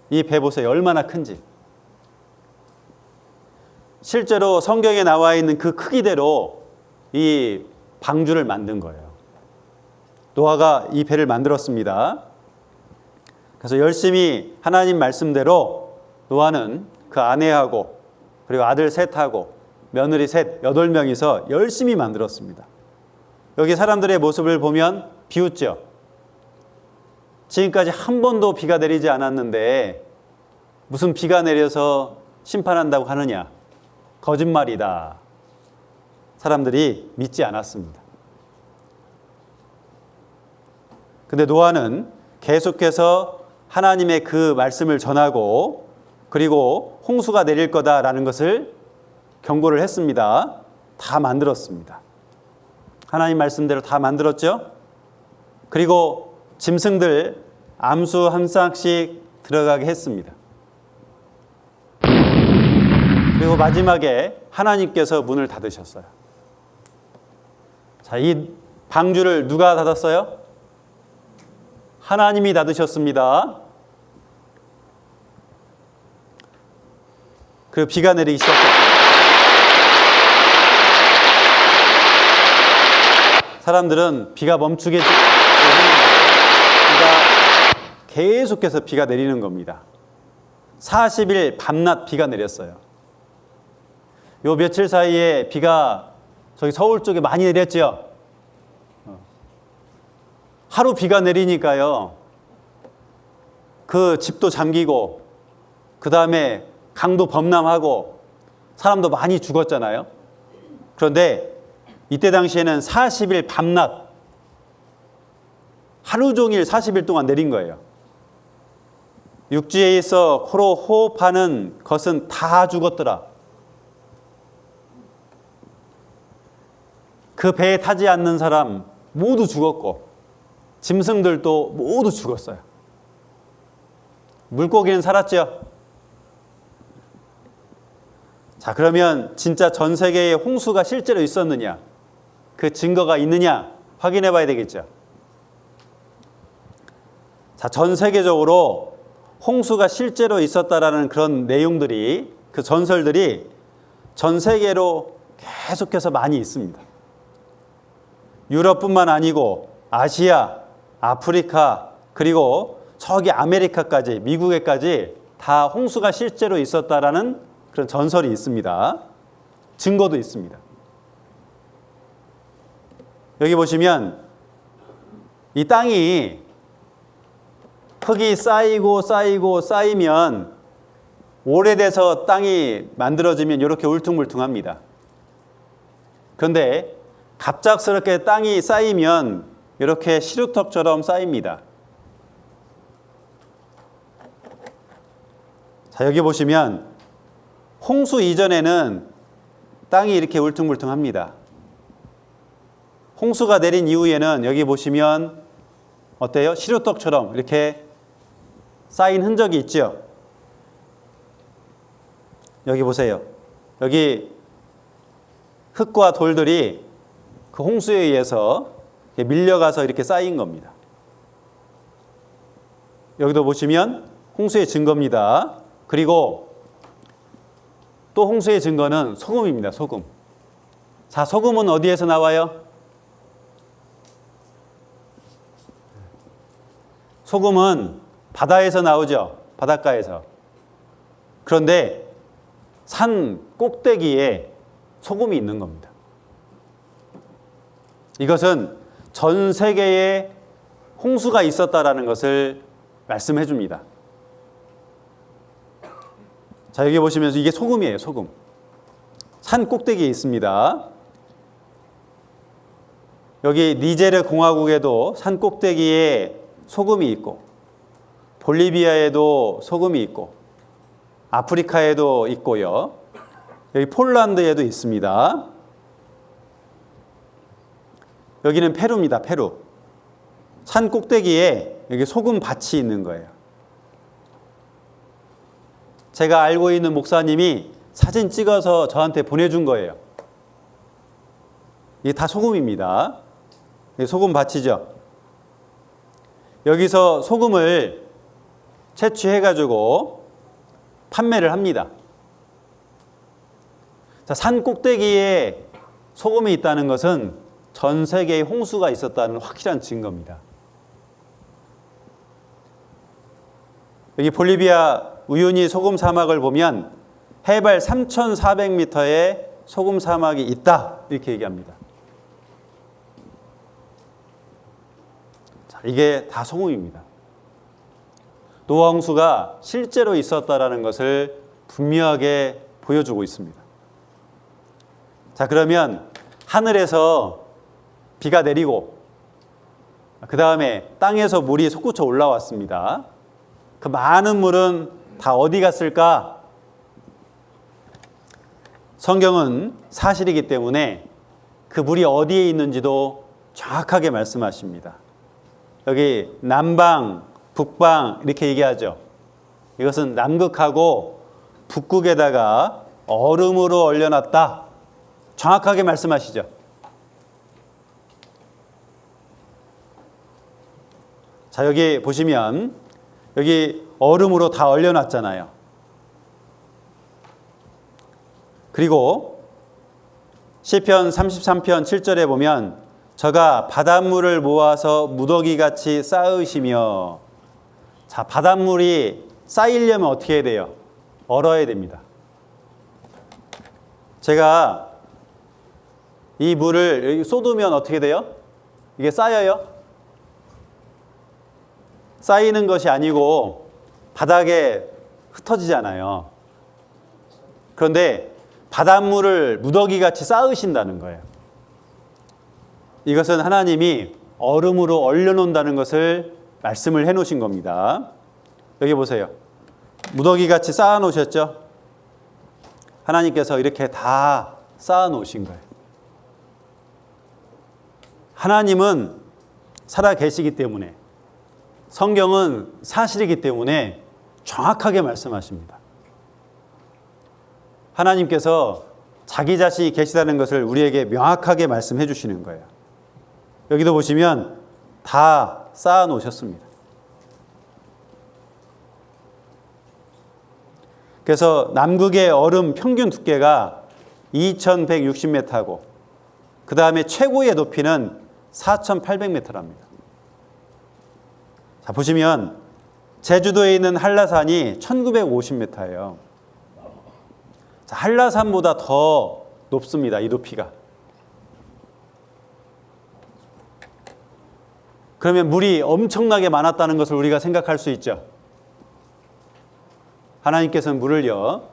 A: 이 배 보세요. 얼마나 큰지. 실제로 성경에 나와 있는 그 크기대로 이 방주를 만든 거예요. 노아가 이 배를 만들었습니다. 그래서 열심히 하나님 말씀대로 노아는 그 아내하고 그리고 아들 셋하고 며느리 셋, 8명이서 열심히 만들었습니다. 여기 사람들의 모습을 보면 비웃죠. 지금까지 한 번도 비가 내리지 않았는데 무슨 비가 내려서 심판한다고 하느냐. 거짓말이다. 사람들이 믿지 않았습니다. 근데 노아는 계속해서 하나님의 그 말씀을 전하고 그리고 홍수가 내릴 거다라는 것을 경고를 했습니다. 다 만들었습니다. 하나님 말씀대로 다 만들었죠. 그리고 짐승들 암수 한 쌍씩 들어가게 했습니다. 그리고 마지막에 하나님께서 문을 닫으셨어요. 자, 이 방주를 누가 닫았어요? 하나님이 닫으셨습니다. 그리고 비가 내리기 시작했습니다. 사람들은 비가 멈추겠지 비가 계속해서 비가 내리는 겁니다. 40일 밤낮 비가 내렸어요. 요 며칠 사이에 비가 저기 서울 쪽에 많이 내렸죠. 하루 비가 내리니까요. 그 집도 잠기고 그 다음에 강도 범람하고 사람도 많이 죽었잖아요. 그런데 이때 당시에는 40일 밤낮 하루 종일 40일 동안 내린 거예요. 육지에 있어 코로 호흡하는 것은 다 죽었더라. 그 배에 타지 않는 사람 모두 죽었고 짐승들도 모두 죽었어요. 물고기는 살았죠. 자, 그러면 진짜 전 세계에 홍수가 실제로 있었느냐? 그 증거가 있느냐? 확인해 봐야 되겠죠. 자, 전 세계적으로 홍수가 실제로 있었다라는 그런 내용들이, 그 전설들이 전 세계로 계속해서 많이 있습니다. 유럽뿐만 아니고 아시아, 아프리카, 그리고 저기 아메리카까지, 미국에까지 다 홍수가 실제로 있었다라는 그런 전설이 있습니다. 증거도 있습니다. 여기 보시면 이 땅이 흙이 쌓이고 쌓이고 쌓이면 오래돼서 땅이 만들어지면 이렇게 울퉁불퉁합니다. 그런데 갑작스럽게 땅이 쌓이면 이렇게 시루떡처럼 쌓입니다. 자, 여기 보시면 홍수 이전에는 땅이 이렇게 울퉁불퉁합니다. 홍수가 내린 이후에는 여기 보시면 어때요? 시루떡처럼 이렇게 쌓인 흔적이 있죠? 여기 보세요. 여기 흙과 돌들이 그 홍수에 의해서 밀려가서 이렇게 쌓인 겁니다. 여기도 보시면 홍수의 증거입니다. 그리고 또 홍수의 증거는 소금입니다. 소금. 자, 소금은 어디에서 나와요? 소금은 바다에서 나오죠. 바닷가에서. 그런데 산 꼭대기에 소금이 있는 겁니다. 이것은 전 세계에 홍수가 있었다라는 것을 말씀해 줍니다. 자, 여기 보시면 이게 소금이에요. 소금. 산 꼭대기에 있습니다. 여기 니제르 공화국에도 산 꼭대기에 소금이 있고, 볼리비아에도 소금이 있고, 아프리카에도 있고요. 여기 폴란드에도 있습니다. 여기는 페루입니다. 페루. 산 꼭대기에 여기 소금 밭이 있는 거예요. 제가 알고 있는 목사님이 사진 찍어서 저한테 보내준 거예요. 이게 다 소금입니다. 이게 소금 밭이죠. 여기서 소금을 채취해가지고 판매를 합니다. 자, 산 꼭대기에 소금이 있다는 것은 전 세계에 홍수가 있었다는 확실한 증거입니다. 여기 볼리비아 우유니 소금 사막을 보면 해발 3,400m의 소금 사막이 있다 이렇게 얘기합니다. 자, 이게 다 소금입니다. 노아 홍수가 실제로 있었다라는 것을 분명하게 보여주고 있습니다. 자, 그러면 하늘에서 비가 내리고 그 다음에 땅에서 물이 솟구쳐 올라왔습니다. 그 많은 물은 다 어디 갔을까? 성경은 사실이기 때문에 그 물이 어디에 있는지도 정확하게 말씀하십니다. 여기 남방, 북방 이렇게 얘기하죠. 이것은 남극하고 북극에다가 얼음으로 얼려놨다. 정확하게 말씀하시죠. 자, 여기 보시면 여기 얼음으로 다 얼려놨잖아요. 그리고 시편 33편 7절에 보면 저가 바닷물을 모아서 무더기같이 쌓으시며, 자, 바닷물이 쌓이려면 어떻게 해야 돼요? 얼어야 됩니다. 제가 이 물을 여기 쏟으면 어떻게 돼요? 이게 쌓여요? 쌓이는 것이 아니고 바닥에 흩어지잖아요. 그런데 바닷물을 무더기같이 쌓으신다는 거예요. 이것은 하나님이 얼음으로 얼려놓는다는 것을 말씀을 해놓으신 겁니다. 여기 보세요. 무더기같이 쌓아놓으셨죠? 하나님께서 이렇게 다 쌓아놓으신 거예요. 하나님은 살아 계시기 때문에, 성경은 사실이기 때문에 정확하게 말씀하십니다. 하나님께서 자기 자신이 계시다는 것을 우리에게 명확하게 말씀해 주시는 거예요. 여기도 보시면 다 쌓아 놓으셨습니다. 그래서 남극의 얼음 평균 두께가 2160m고 그 다음에 최고의 높이는 4800m랍니다. 자, 보시면 제주도에 있는 한라산이 1950m예요. 자, 한라산보다 더 높습니다. 이 높이가. 그러면 물이 엄청나게 많았다는 것을 우리가 생각할 수 있죠. 하나님께서는 물을요,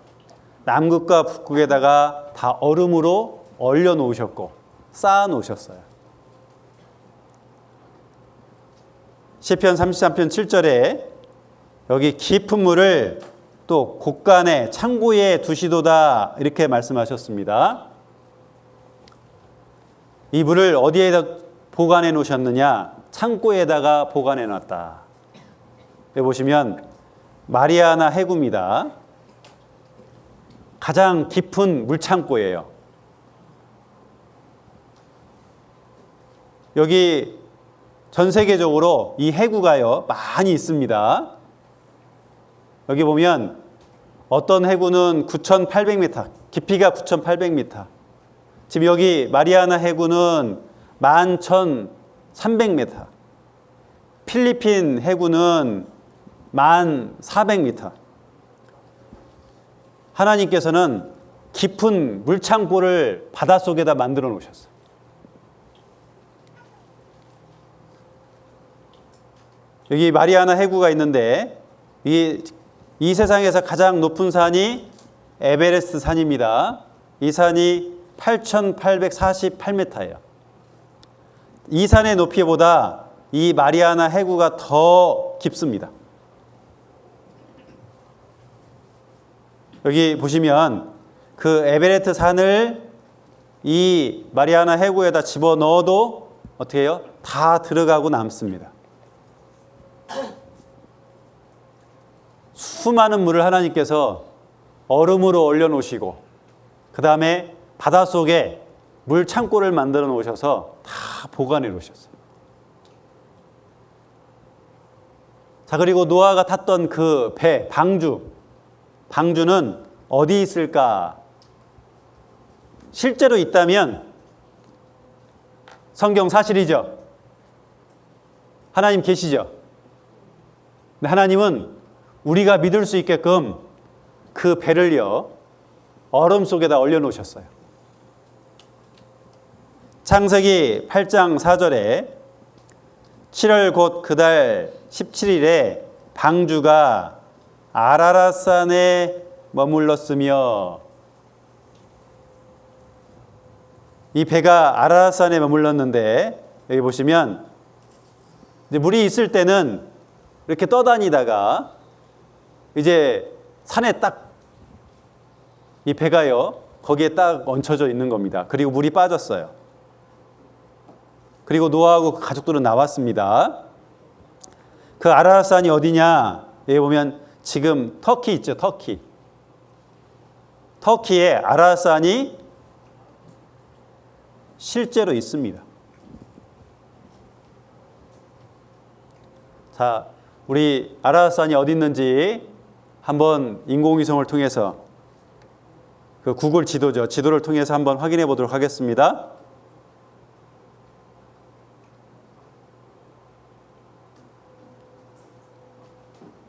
A: 남극과 북극에다가 다 얼음으로 얼려 놓으셨고 쌓아 놓으셨어요. 시편 33편 7절에 여기 깊은 물을 또 곳간에 창고에 두시도다 이렇게 말씀하셨습니다. 이 물을 어디에다 보관해 놓으셨느냐? 창고에다가 보관해 놨다. 여기 보시면 마리아나 해구입니다. 가장 깊은 물창고예요. 여기 전 세계적으로 이 해구가요 많이 있습니다. 여기 보면 어떤 해구는 9,800m, 깊이가 9,800m. 지금 여기 마리아나 해구는 11,300m. 필리핀 해구는 1,400m. 하나님께서는 깊은 물창고를 바닷속에다 만들어 놓으셨어요. 여기 마리아나 해구가 있는데 이 세상에서 가장 높은 산이 에베레스트 산입니다. 이 산이 8,848m예요. 이 산의 높이보다 이 마리아나 해구가 더 깊습니다. 여기 보시면 그 에베레스트 산을 이 마리아나 해구에다 집어넣어도 어떻게 해요? 다 들어가고 남습니다. 수많은 물을 하나님께서 얼음으로 올려놓으시고 그 다음에 바닷속에 물 창고를 만들어 놓으셔서 다 보관해 놓으셨어요. 자, 그리고 노아가 탔던 그 배, 방주는 어디 있을까? 실제로 있다면 성경 사실이죠. 하나님 계시죠. 근데 하나님은 우리가 믿을 수 있게끔 그 배를요, 얼음 속에다 올려놓으셨어요. 창세기 8장 4절에 7월 곧 그달 17일에 방주가 아라랏산에 머물렀으며, 이 배가 아라랏산에 머물렀는데 여기 보시면 이제 물이 있을 때는 이렇게 떠다니다가 이제 산에 딱 이 배가요 거기에 딱 얹혀져 있는 겁니다. 그리고 물이 빠졌어요. 그리고 노아하고 그 가족들은 나왔습니다. 그 아라랏산이 어디냐? 여기 보면 지금 터키 있죠, 터키. 터키에 아라랏산이 실제로 있습니다. 자, 우리 아라랏산이 어디 있는지 한번 인공위성을 통해서 그 구글 지도죠. 지도를 통해서 한번 확인해 보도록 하겠습니다.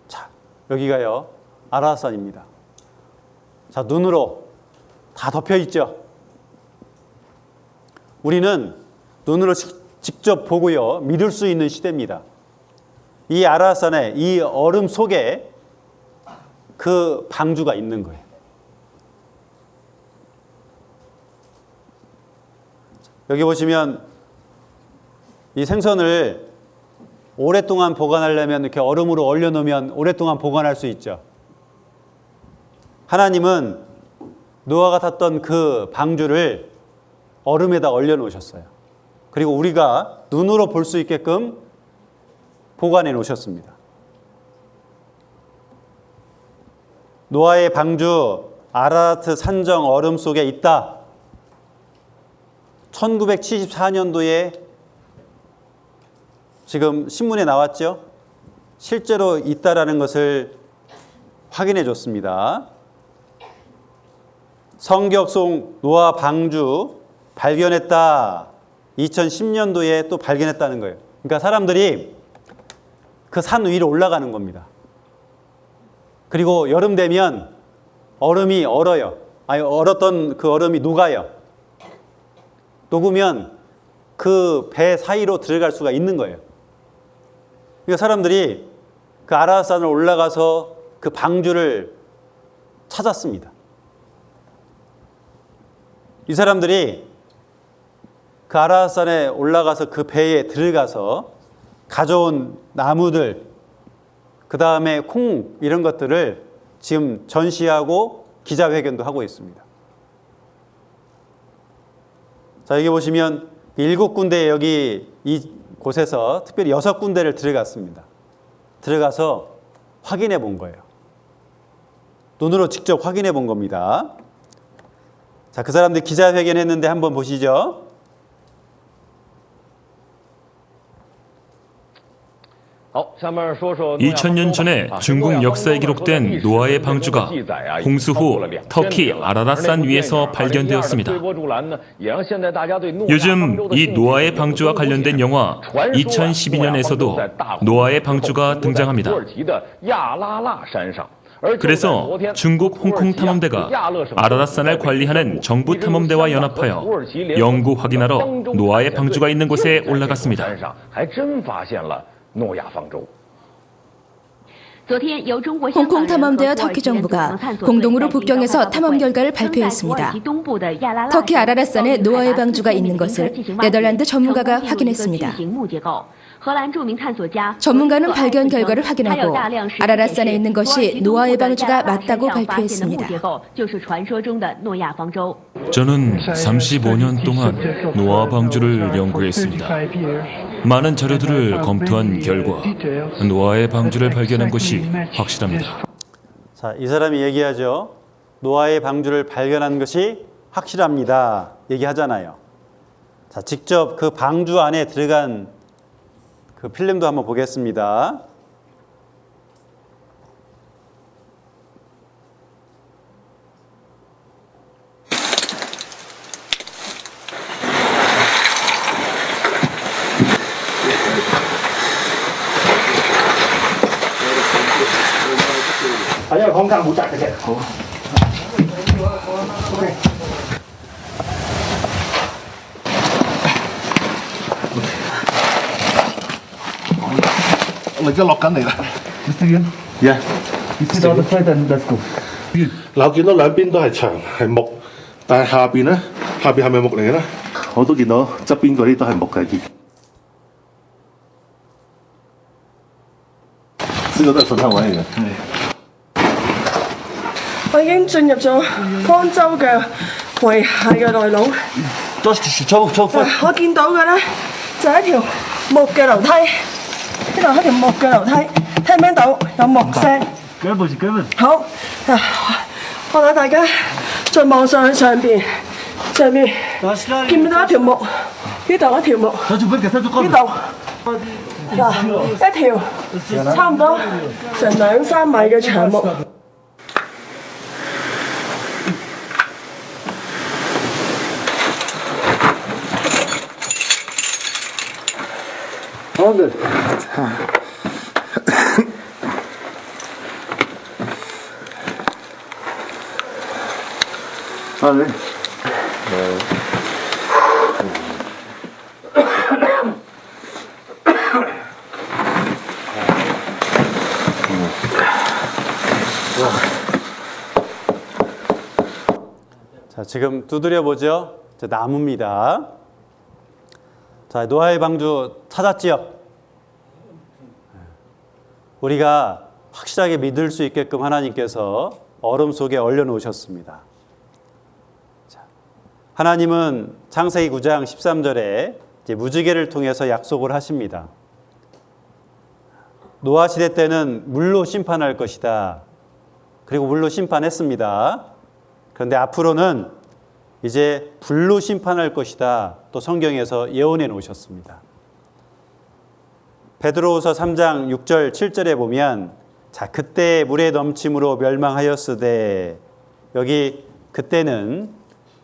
A: 자, 여기가요, 아라랏산입니다. 자, 눈으로 다 덮여 있죠. 우리는 눈으로 직접 보고요, 믿을 수 있는 시대입니다. 이 아라랏산에 이 얼음 속에 그 방주가 있는 거예요. 여기 보시면 이 생선을 오랫동안 보관하려면 이렇게 얼음으로 얼려놓으면 오랫동안 보관할 수 있죠. 하나님은 노아가 탔던 그 방주를 얼음에다 얼려놓으셨어요. 그리고 우리가 눈으로 볼 수 있게끔 보관해 놓으셨습니다. 노아의 방주 아라랏 산정 얼음 속에 있다. 1974년도에 지금 신문에 나왔죠. 실제로 있다라는 것을 확인해 줬습니다. 성격송 노아 방주 발견했다. 2010년도에 또 발견했다는 거예요. 그러니까 사람들이 그 산 위로 올라가는 겁니다. 그리고 여름 되면 얼음이 얼어요. 아니, 얼었던 그 얼음이 녹아요. 녹으면 그 배 사이로 들어갈 수가 있는 거예요. 그러니까 사람들이 그 아라랏산을 올라가서 그 방주를 찾았습니다. 이 사람들이 그 아라랏산에 올라가서 그 배에 들어가서 가져온 나무들, 그 다음에 콩 이런 것들을 지금 전시하고 기자회견도 하고 있습니다. 자, 여기 보시면 7군데 여기 이 곳에서 특별히 6군데를 들어갔습니다. 들어가서 확인해 본 거예요. 눈으로 직접 확인해 본 겁니다. 자, 그 사람들이 기자회견 했는데 한번 보시죠.
C: 2000년 전에 중국 역사에 기록된 노아의 방주가 홍수 후 터키 아라랏산 위에서 발견되었습니다. 요즘 이 노아의 방주와 관련된 영화 2012년에서도 노아의 방주가 등장합니다. 그래서 중국 홍콩 탐험대가 아라랏산을 관리하는 정부 탐험대와 연합하여 연구 확인하러 노아의 방주가 있는 곳에 올라갔습니다.
D: 홍콩 탐험대와 터키 정부가 공동으로 북경에서 탐험 결과를 발표했습니다. 터키 아라랏산에 노아의 방주가 있는 것을 네덜란드 전문가가 확인했습니다. 전문가는 발견 결과를 확인하고 아라랏산에 있는 것이 노아의 방주가 맞다고 발표했습니다.
C: 저는 35년 동안 노아 방주를 연구했습니다. 많은 자료들을 검토한 결과 노아의 방주를 발견한 것이 확실합니다.
A: 자, 이 사람이 얘기하죠. 노아의 방주를 발견한 것이 확실합니다. 얘기하잖아요. 자, 직접 그 방주 안에 들어간 그 필름도 한번 보겠습니다.
E: Mình cứ lọc cánh này là Dạ 嗱，我見到兩邊都係牆係木，但係下邊咧，下邊係咪木嚟嘅咧？我都見到側邊嗰啲都係木嘅。呢個都係順坑位嚟嘅。
F: 我已經進入咗方舟嘅遺骸嘅內陸。我見到嘅咧就係一條木嘅樓梯，呢度係一條木嘅樓梯，聽唔聽到有木聲？好，我帶大家再望上去上面，見唔見到一條木？呢度一條木，呢度嗱一條差唔多成2-3米嘅長木。
E: 好嘅。好嘅。
A: 자, 지금 두드려 보죠. 나무입니다. 자, 노아의 방주 찾았지요? 우리가 확실하게 믿을 수 있게끔 하나님께서 얼음 속에 얼려놓으셨습니다. 자, 하나님은 창세기 9장 13절에 이제 무지개를 통해서 약속을 하십니다. 노아 시대 때는 물로 심판할 것이다. 그리고 물로 심판했습니다. 그런데 앞으로는 이제 불로 심판할 것이다. 또 성경에서 예언해 놓으셨습니다. 베드로후서 3장 6절 7절에 보면 자 그때 물의 넘침으로 멸망하였으되 여기 그때는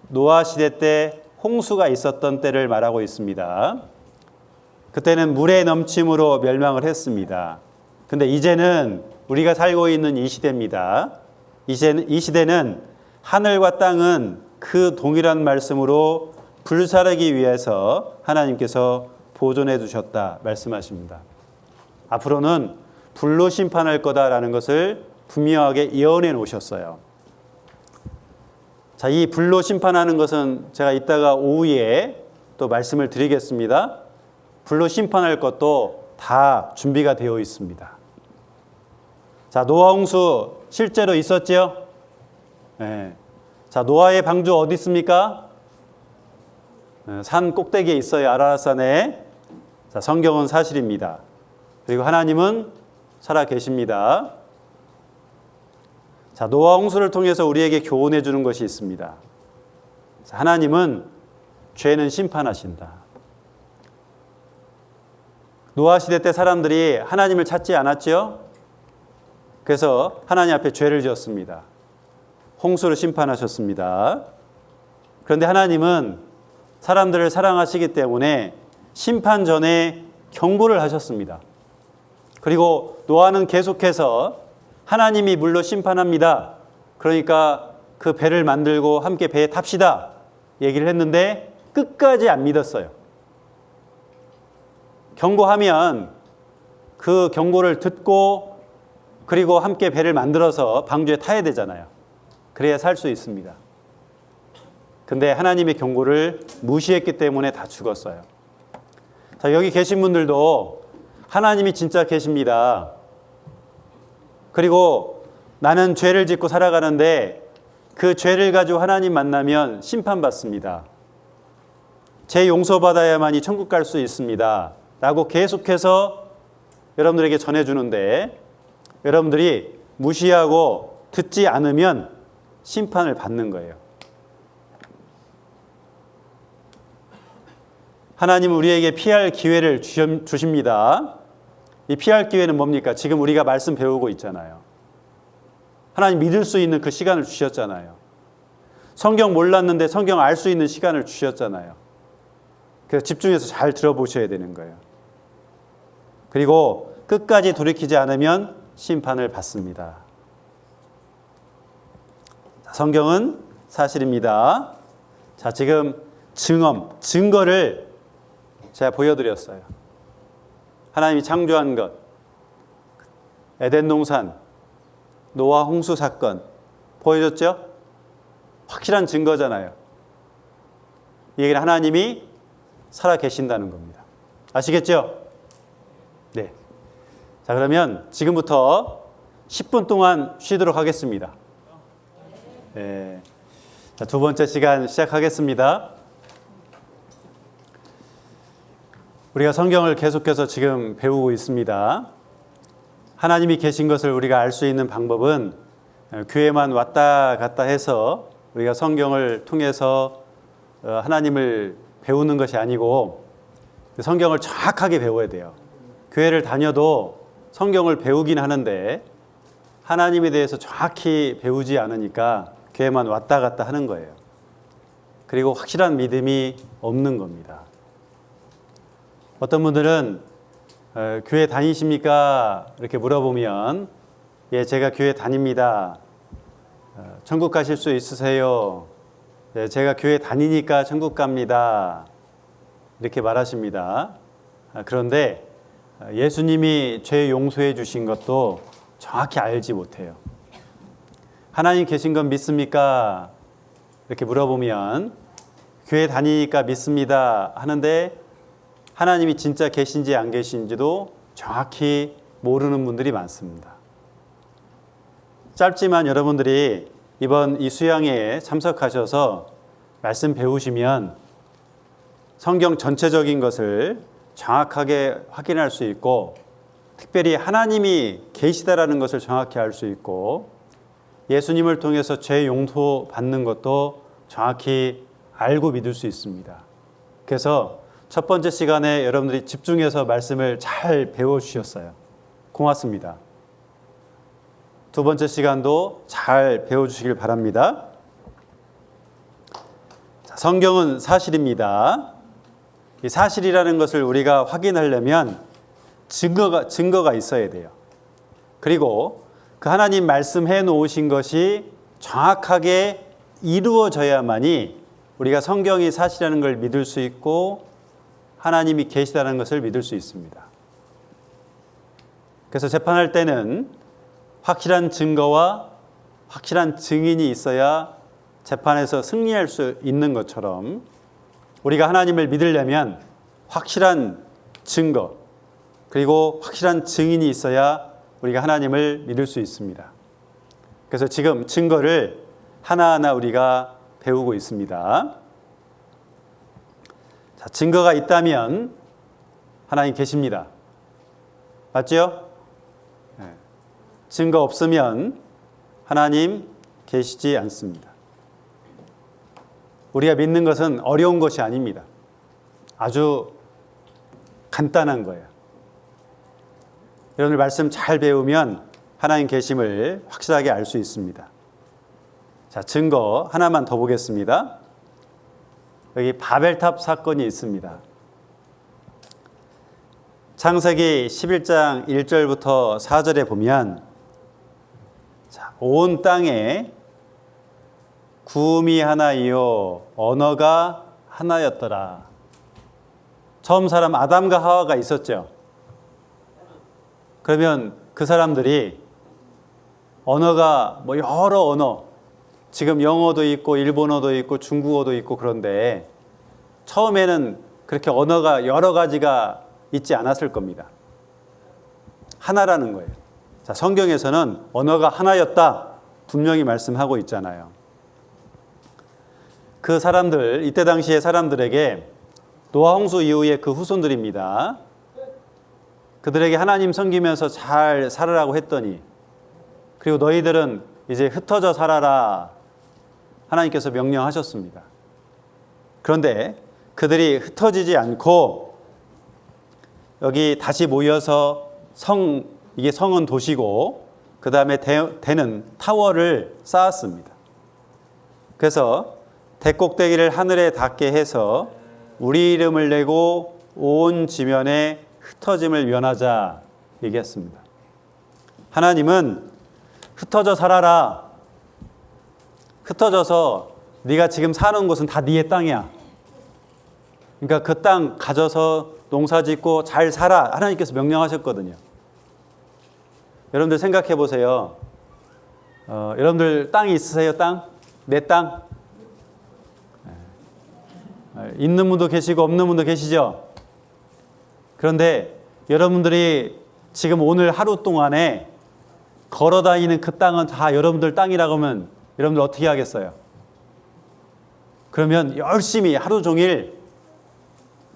A: 노아 시대 때 홍수가 있었던 때를 말하고 있습니다. 그때는 물의 넘침으로 멸망을 했습니다. 근데 이제는 우리가 살고 있는 이 시대입니다. 이 시대는 하늘과 땅은 그 동일한 말씀으로 불사르기 위해서 하나님께서 보존해 두셨다 말씀하십니다. 앞으로는 불로 심판할 거다라는 것을 분명하게 예언해 놓으셨어요. 자, 이 불로 심판하는 것은 제가 이따가 오후에 또 말씀을 드리겠습니다. 불로 심판할 것도 다 준비가 되어 있습니다. 자, 노아 홍수 실제로 있었죠? 네. 자, 노아의 방주 어디 있습니까? 산 꼭대기에 있어요. 아라랏산에. 자, 성경은 사실입니다. 그리고 하나님은 살아 계십니다. 자, 노아 홍수를 통해서 우리에게 교훈해 주는 것이 있습니다. 자, 하나님은 죄는 심판하신다. 노아 시대 때 사람들이 하나님을 찾지 않았죠? 그래서 하나님 앞에 죄를 지었습니다. 홍수를 심판하셨습니다. 그런데 하나님은 사람들을 사랑하시기 때문에 심판 전에 경고를 하셨습니다. 그리고 노아는 계속해서 하나님이 물로 심판합니다. 그러니까 그 배를 만들고 함께 배에 탑시다 얘기를 했는데 끝까지 안 믿었어요. 경고하면 그 경고를 듣고 그리고 함께 배를 만들어서 방주에 타야 되잖아요. 그래야 살 수 있습니다. 근데 하나님의 경고를 무시했기 때문에 다 죽었어요. 자, 여기 계신 분들도 하나님이 진짜 계십니다. 그리고 나는 죄를 짓고 살아가는데 그 죄를 가지고 하나님 만나면 심판받습니다. 죄 용서받아야만이 천국 갈 수 있습니다. 라고 계속해서 여러분들에게 전해주는데 여러분들이 무시하고 듣지 않으면 심판을 받는 거예요. 하나님은 우리에게 피할 기회를 주십니다. 이 피할 기회는 뭡니까? 지금 우리가 말씀 배우고 있잖아요. 하나님 믿을 수 있는 그 시간을 주셨잖아요. 성경 몰랐는데 성경 알 수 있는 시간을 주셨잖아요. 그래서 집중해서 잘 들어보셔야 되는 거예요. 그리고 끝까지 돌이키지 않으면 심판을 받습니다. 성경은 사실입니다. 자, 지금 증거를 제가 보여드렸어요. 하나님이 창조한 것, 에덴 동산, 노아 홍수 사건 보여줬죠? 확실한 증거잖아요. 이 얘기는 하나님이 살아 계신다는 겁니다. 아시겠죠? 네. 자, 그러면 지금부터 10분 동안 쉬도록 하겠습니다. 네. 자, 두 번째 시간 시작하겠습니다. 우리가 성경을 계속해서 지금 배우고 있습니다. 하나님이 계신 것을 우리가 알 수 있는 방법은 교회만 왔다 갔다 해서 우리가 성경을 통해서 하나님을 배우는 것이 아니고 성경을 정확하게 배워야 돼요. 교회를 다녀도 성경을 배우긴 하는데 하나님에 대해서 정확히 배우지 않으니까 교회만 왔다 갔다 하는 거예요. 그리고 확실한 믿음이 없는 겁니다. 어떤 분들은 교회 다니십니까? 이렇게 물어보면 예, 제가 교회 다닙니다. 천국 가실 수 있으세요? 네, 제가 교회 다니니까 천국 갑니다. 이렇게 말하십니다. 그런데 예수님이 죄 용서해 주신 것도 정확히 알지 못해요. 하나님 계신 건 믿습니까? 이렇게 물어보면 교회 다니니까 믿습니다 하는데 하나님이 진짜 계신지 안 계신지도 정확히 모르는 분들이 많습니다. 짧지만 여러분들이 이번 이 수양회에 참석하셔서 말씀 배우시면 성경 전체적인 것을 정확하게 확인할 수 있고 특별히 하나님이 계시다라는 것을 정확히 알 수 있고 예수님을 통해서 죄 용서 받는 것도 정확히 알고 믿을 수 있습니다. 그래서 첫 번째 시간에 여러분들이 집중해서 말씀을 잘 배워주셨어요. 고맙습니다. 두 번째 시간도 잘 배워주시길 바랍니다. 자, 성경은 사실입니다. 이 사실이라는 것을 우리가 확인하려면 증거가 있어야 돼요. 그리고 그 하나님 말씀해 놓으신 것이 정확하게 이루어져야만이 우리가 성경이 사실이라는 걸 믿을 수 있고 하나님이 계시다는 것을 믿을 수 있습니다. 그래서 재판할 때는 확실한 증거와 확실한 증인이 있어야 재판에서 승리할 수 있는 것처럼 우리가 하나님을 믿으려면 확실한 증거 그리고 확실한 증인이 있어야 우리가 하나님을 믿을 수 있습니다. 그래서 지금 증거를 하나하나 우리가 배우고 있습니다. 자, 증거가 있다면 하나님 계십니다. 맞죠? 네. 증거 없으면 하나님 계시지 않습니다. 우리가 믿는 것은 어려운 것이 아닙니다. 아주 간단한 거예요. 여러분들 말씀 잘 배우면 하나님 계심을 확실하게 알 수 있습니다. 자, 증거 하나만 더 보겠습니다. 여기 바벨탑 사건이 있습니다. 창세기 11장 1절부터 4절에 보면 온 땅에 구음이 하나이요 언어가 하나였더라. 처음 사람 아담과 하와가 있었죠. 그러면 그 사람들이 언어가 여러 언어, 지금 영어도 있고 일본어도 있고 중국어도 있고 그런데 처음에는 그렇게 언어가 여러 가지가 있지 않았을 겁니다. 하나라는 거예요. 자, 성경에서는 언어가 하나였다 분명히 말씀하고 있잖아요. 그 사람들, 이때 당시의 사람들에게 노아 홍수 이후에 그 후손들입니다. 그들에게 하나님 섬기면서 잘 살으라고 했더니, 그리고 너희들은 이제 흩어져 살아라 하나님께서 명령하셨습니다. 그런데 그들이 흩어지지 않고 여기 다시 모여서 이게 성은 도시고 그 다음에 대는 타워를 쌓았습니다. 그래서 대꼭대기를 하늘에 닿게 해서 우리 이름을 내고 온 지면에 흩어짐을 면하자 얘기했습니다. 하나님은 흩어져 살아라. 흩어져서 네가 지금 사는 곳은 다 네의 땅이야. 그러니까 그 땅 가져서 농사 짓고 잘 살아. 하나님께서 명령하셨거든요. 여러분들 생각해 보세요. 여러분들 땅이 있으세요? 땅? 내 땅? 있는 분도 계시고 없는 분도 계시죠? 그런데 여러분들이 지금 오늘 하루 동안에 걸어 다니는 그 땅은 다 여러분들 땅이라고 하면 여러분들 어떻게 하겠어요? 그러면 열심히 하루 종일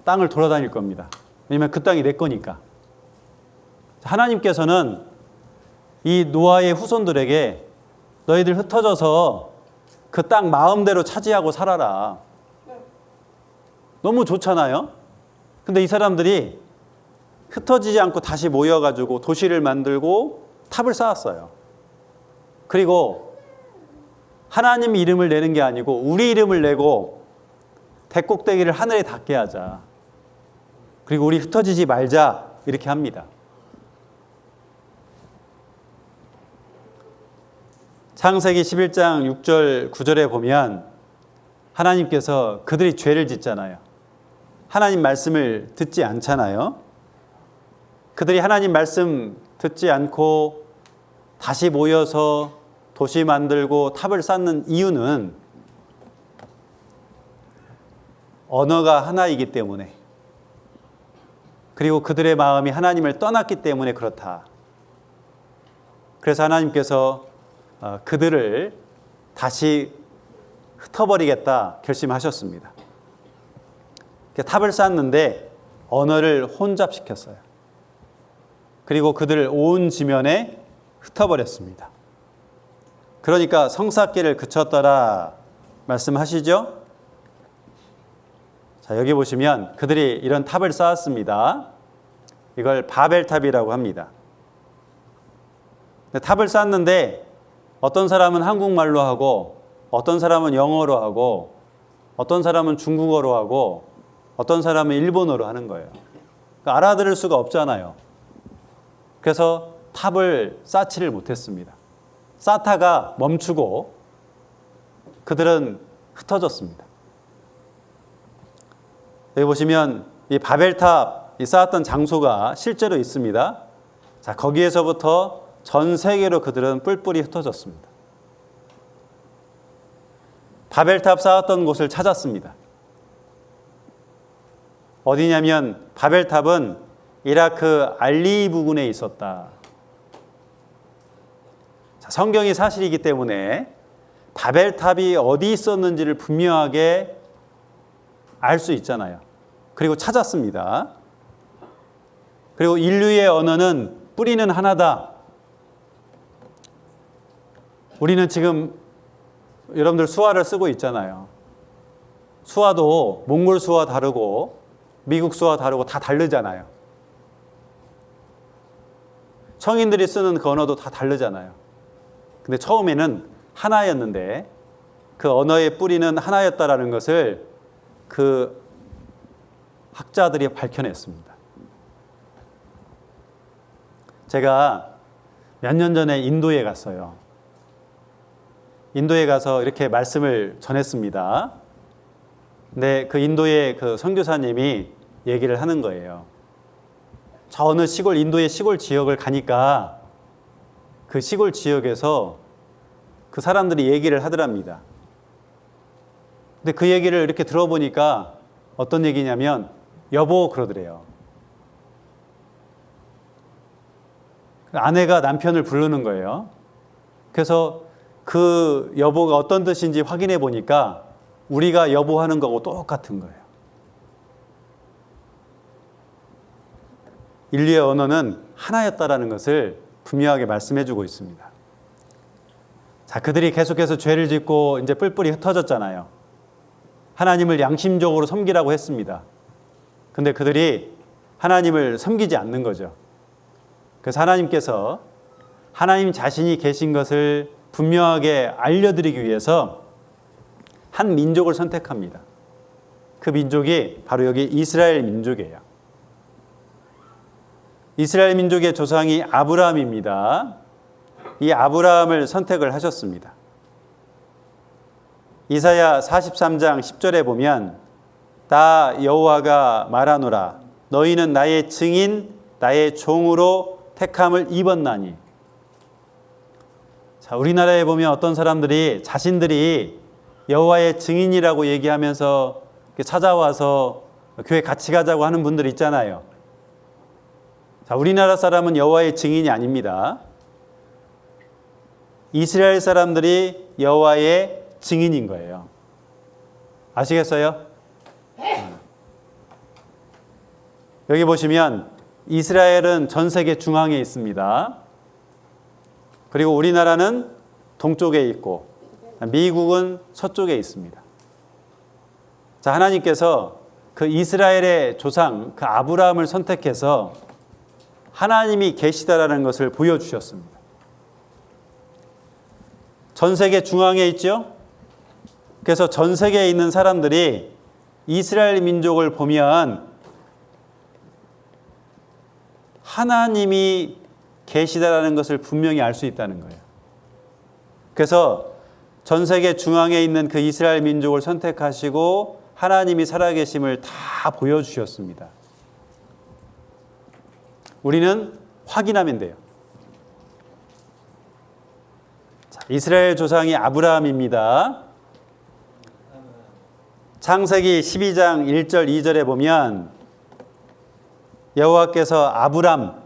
A: 땅을 돌아다닐 겁니다. 왜냐하면 그 땅이 내 거니까. 하나님께서는 이 노아의 후손들에게 너희들 흩어져서 그 땅 마음대로 차지하고 살아라. 너무 좋잖아요. 근데 이 사람들이 흩어지지 않고 다시 모여가지고 도시를 만들고 탑을 쌓았어요. 그리고 하나님 이름을 내는 게 아니고 우리 이름을 내고 대꼭대기를 하늘에 닿게 하자. 그리고 우리 흩어지지 말자. 이렇게 합니다. 창세기 11장 6절 9절에 보면 하나님께서 그들이 죄를 짓잖아요. 하나님 말씀을 듣지 않잖아요. 그들이 하나님 말씀 듣지 않고 다시 모여서 도시 만들고 탑을 쌓는 이유는 언어가 하나이기 때문에, 그리고 그들의 마음이 하나님을 떠났기 때문에 그렇다. 그래서 하나님께서 그들을 다시 흩어버리겠다 결심하셨습니다. 탑을 쌓았는데 언어를 혼잡시켰어요. 그리고 그들을 온 지면에 흩어버렸습니다. 그러니까 성쌓기를 그쳤더라 말씀하시죠? 자, 여기 보시면 그들이 이런 탑을 쌓았습니다. 이걸 바벨탑이라고 합니다. 탑을 쌓았는데 어떤 사람은 한국말로 하고 어떤 사람은 영어로 하고 어떤 사람은 중국어로 하고 어떤 사람은 일본어로 하는 거예요. 그러니까 알아들을 수가 없잖아요. 그래서 탑을 쌓지를 못했습니다. 쌓다가 멈추고 그들은 흩어졌습니다. 여기 보시면 이 바벨탑 쌓았던 장소가 실제로 있습니다. 자, 거기에서부터 전 세계로 그들은 뿔뿔이 흩어졌습니다. 바벨탑 쌓았던 곳을 찾았습니다. 어디냐면 바벨탑은 이라크 알리 부근에 있었다. 자, 성경이 사실이기 때문에 바벨탑이 어디 있었는지를 분명하게 알 수 있잖아요. 그리고 찾았습니다. 그리고 인류의 언어는 뿌리는 하나다. 우리는 지금 여러분들 수화를 쓰고 있잖아요. 수화도 몽골 수화 다르고 미국 수화 다르고 다 다르잖아요. 청인들이 쓰는 그 언어도 다 다르잖아요. 근데 처음에는 하나였는데 그 언어의 뿌리는 하나였다라는 것을 그 학자들이 밝혀냈습니다. 제가 몇 년 전에 인도에 갔어요. 인도에 가서 이렇게 말씀을 전했습니다. 근데 그 인도의 그 선교사님이 얘기를 하는 거예요. 저 어느 시골, 인도의 시골 지역을 가니까 그 시골 지역에서 그 사람들이 얘기를 하더랍니다. 근데 그 얘기를 이렇게 들어보니까 어떤 얘기냐면 여보 그러더래요. 아내가 남편을 부르는 거예요. 그래서 그 여보가 어떤 뜻인지 확인해 보니까 우리가 여보하는 거하고 똑같은 거예요. 인류의 언어는 하나였다라는 것을 분명하게 말씀해 주고 있습니다. 자, 그들이 계속해서 죄를 짓고 이제 뿔뿔이 흩어졌잖아요. 하나님을 양심적으로 섬기라고 했습니다. 근데 그들이 하나님을 섬기지 않는 거죠. 그래서 하나님께서 하나님 자신이 계신 것을 분명하게 알려드리기 위해서 한 민족을 선택합니다. 그 민족이 바로 여기 이스라엘 민족이에요. 이스라엘 민족의 조상이 아브라함입니다. 이 아브라함을 선택을 하셨습니다. 이사야 43장 10절에 보면 나 여호와가 말하노라 너희는 나의 증인 나의 종으로 택함을 입었나니. 자, 우리나라에 보면 어떤 사람들이 자신들이 여호와의 증인이라고 얘기하면서 찾아와서 교회 같이 가자고 하는 분들 있잖아요. 자, 우리나라 사람은 여호와의 증인이 아닙니다. 이스라엘 사람들이 여호와의 증인인 거예요. 아시겠어요? 여기 보시면 이스라엘은 전 세계 중앙에 있습니다. 그리고 우리나라는 동쪽에 있고 미국은 서쪽에 있습니다. 자, 하나님께서 그 이스라엘의 조상 그 아브라함을 선택해서 하나님이 계시다라는 것을 보여주셨습니다. 전 세계 중앙에 있죠? 그래서 전 세계에 있는 사람들이 이스라엘 민족을 보면 하나님이 계시다라는 것을 분명히 알 수 있다는 거예요. 그래서 전 세계 중앙에 있는 그 이스라엘 민족을 선택하시고 하나님이 살아계심을 다 보여주셨습니다. 우리는 확인하면 돼요. 자, 이스라엘 조상이 아브라함입니다. 창세기 12장 1절 2절에 보면 여호와께서 아브람,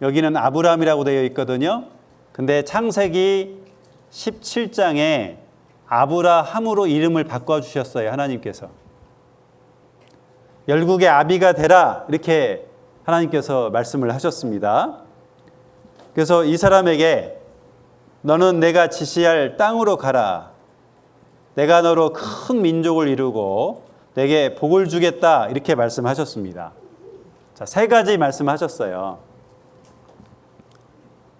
A: 여기는 아브람이라고 되어 있거든요. 근데 창세기 17장에 아브라함으로 이름을 바꿔주셨어요. 하나님께서. 열국의 아비가 되라 이렇게 하나님께서 말씀을 하셨습니다. 그래서 이 사람에게 너는 내가 지시할 땅으로 가라. 내가 너로 큰 민족을 이루고 내게 복을 주겠다 이렇게 말씀하셨습니다. 자, 세 가지 말씀하셨어요.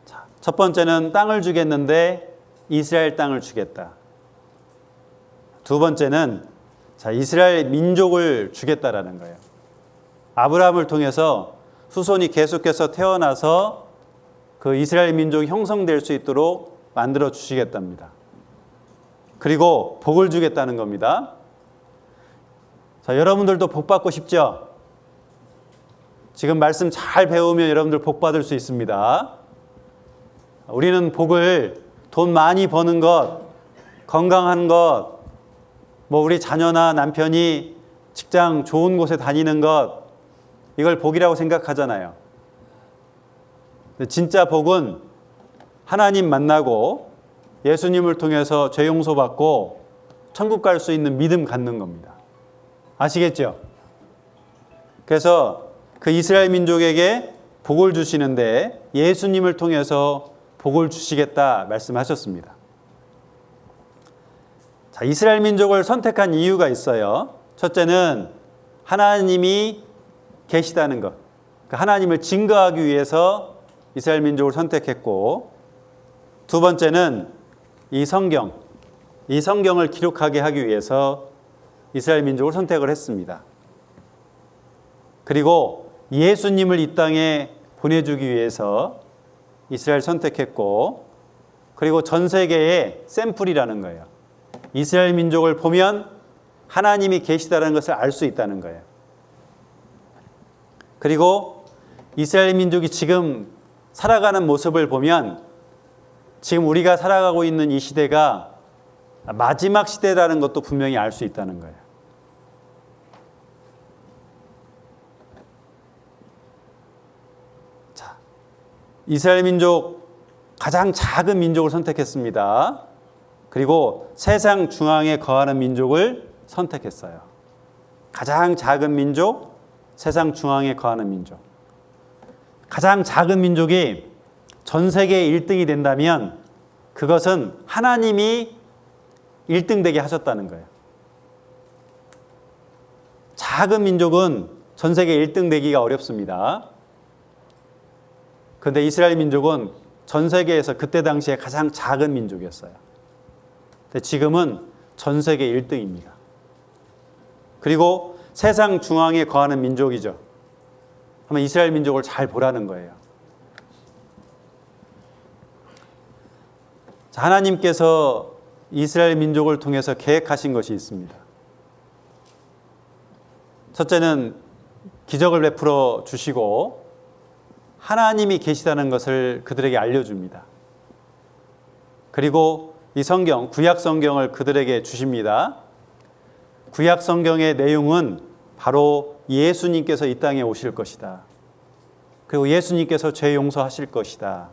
A: 자, 첫 번째는 땅을 주겠는데 이스라엘 땅을 주겠다. 두 번째는 자, 이스라엘 민족을 주겠다라는 거예요. 아브라함을 통해서 후손이 계속해서 태어나서 그 이스라엘 민족이 형성될 수 있도록 만들어 주시겠답니다. 그리고 복을 주겠다는 겁니다. 자, 여러분들도 복 받고 싶죠? 지금 말씀 잘 배우면 여러분들 복 받을 수 있습니다. 우리는 복을 돈 많이 버는 것, 건강한 것, 뭐 우리 자녀나 남편이 직장 좋은 곳에 다니는 것, 이걸 복이라고 생각하잖아요. 근데 진짜 복은 하나님 만나고 예수님을 통해서 죄 용서받고 천국 갈 수 있는 믿음 갖는 겁니다. 아시겠죠? 그래서 그 이스라엘 민족에게 복을 주시는데 예수님을 통해서 복을 주시겠다 말씀하셨습니다. 자, 이스라엘 민족을 선택한 이유가 있어요. 첫째는 하나님이 계시다는 것. 그러니까 하나님을 증거하기 위해서 이스라엘 민족을 선택했고, 두 번째는 이 성경을 기록하게 하기 위해서 이스라엘 민족을 선택을 했습니다. 그리고 예수님을 이 땅에 보내주기 위해서 이스라엘 선택했고, 그리고 전 세계의 샘플이라는 거예요. 이스라엘 민족을 보면 하나님이 계시다는 것을 알 수 있다는 거예요. 그리고 이스라엘 민족이 지금 살아가는 모습을 보면 지금 우리가 살아가고 있는 이 시대가 마지막 시대라는 것도 분명히 알 수 있다는 거예요. 자, 이스라엘 민족 가장 작은 민족을 선택했습니다. 그리고 세상 중앙에 거하는 민족을 선택했어요. 가장 작은 민족, 세상 중앙에 거하는 민족. 가장 작은 민족이 전 세계 1등이 된다면 그것은 하나님이 1등 되게 하셨다는 거예요. 작은 민족은 전 세계 1등 되기가 어렵습니다. 그런데 이스라엘 민족은 전 세계에서 그때 당시에 가장 작은 민족이었어요. 근데 지금은 전 세계 1등입니다. 그리고 세상 중앙에 거하는 민족이죠. 한번 이스라엘 민족을 잘 보라는 거예요. 자, 하나님께서 이스라엘 민족을 통해서 계획하신 것이 있습니다. 첫째는 기적을 베풀어 주시고 하나님이 계시다는 것을 그들에게 알려줍니다. 그리고 이 성경, 구약 성경을 그들에게 주십니다. 구약 성경의 내용은 바로 예수님께서 이 땅에 오실 것이다. 그리고 예수님께서 죄 용서하실 것이다.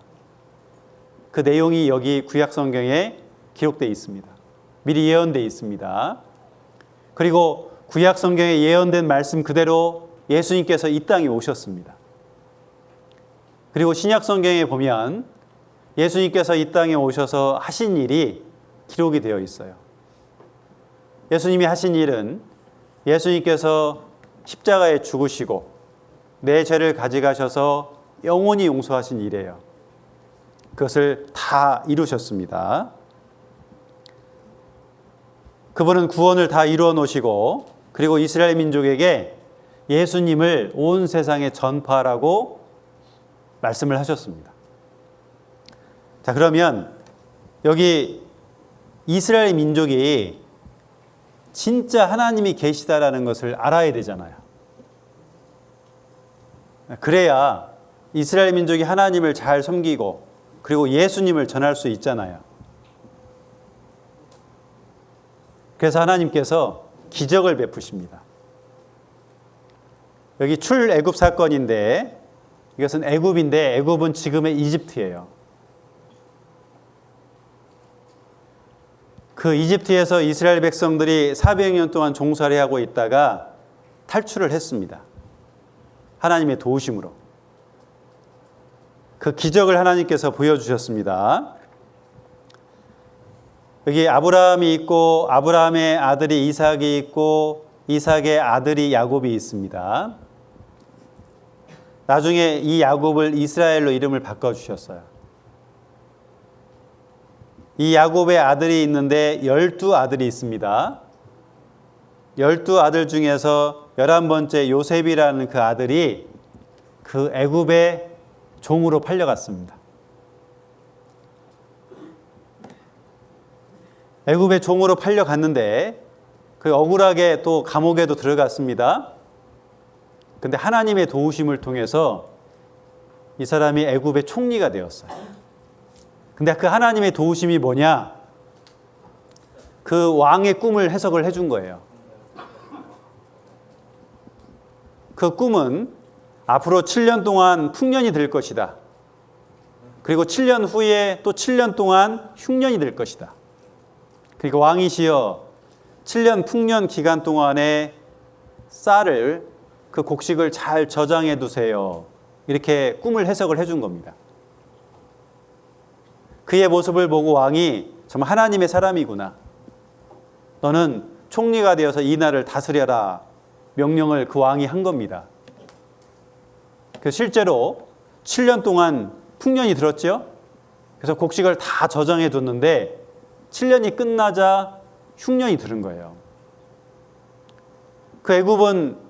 A: 그 내용이 여기 구약 성경에 기록되어 있습니다. 미리 예언되어 있습니다. 그리고 구약 성경에 예언된 말씀 그대로 예수님께서 이 땅에 오셨습니다. 그리고 신약 성경에 보면 예수님께서 이 땅에 오셔서 하신 일이 기록이 되어 있어요. 예수님이 하신 일은 예수님께서 십자가에 죽으시고 내 죄를 가져가셔서 영원히 용서하신 일이에요. 그것을 다 이루셨습니다. 그분은 구원을 다 이루어 놓으시고 그리고 이스라엘 민족에게 예수님을 온 세상에 전파하라고 말씀을 하셨습니다. 자, 그러면 여기 이스라엘 민족이 진짜 하나님이 계시다라는 것을 알아야 되잖아요. 그래야 이스라엘 민족이 하나님을 잘 섬기고 그리고 예수님을 전할 수 있잖아요. 그래서 하나님께서 기적을 베푸십니다. 여기 출애굽 사건인데 이것은 애굽인데 애굽은 지금의 이집트예요. 그 이집트에서 이스라엘 백성들이 400년 동안 종살이하고 있다가 탈출을 했습니다. 하나님의 도우심으로. 그 기적을 하나님께서 보여주셨습니다. 여기 아브라함이 있고 아브라함의 아들이 이삭이 있고 이삭의 아들이 야곱이 있습니다. 나중에 이 야곱을 이스라엘로 이름을 바꿔주셨어요. 이 야곱의 아들이 있는데 12아들이 있습니다. 12아들 중에서 11번째 요셉이라는 그 아들이 그 애굽의 종으로 팔려갔습니다. 애굽의 종으로 팔려갔는데 그 억울하게 또 감옥에도 들어갔습니다. 근데 하나님의 도우심을 통해서 이 사람이 애굽의 총리가 되었어요. 근데 그 하나님의 도우심이 뭐냐? 그 왕의 꿈을 해석을 해준 거예요. 그 꿈은 앞으로 7년 동안 풍년이 될 것이다. 그리고 7년 후에 또 7년 동안 흉년이 될 것이다. 그리고 왕이시여 7년 풍년 기간 동안에 쌀을 그 곡식을 잘 저장해 두세요. 이렇게 꿈을 해석을 해준 겁니다. 그의 모습을 보고 왕이 정말 하나님의 사람이구나. 너는 총리가 되어서 이 나라를 다스려라. 명령을 그 왕이 한 겁니다. 그래서 실제로 7년 동안 풍년이 들었죠. 그래서 곡식을 다 저장해 뒀는데 7년이 끝나자 흉년이 들은 거예요. 그 애굽은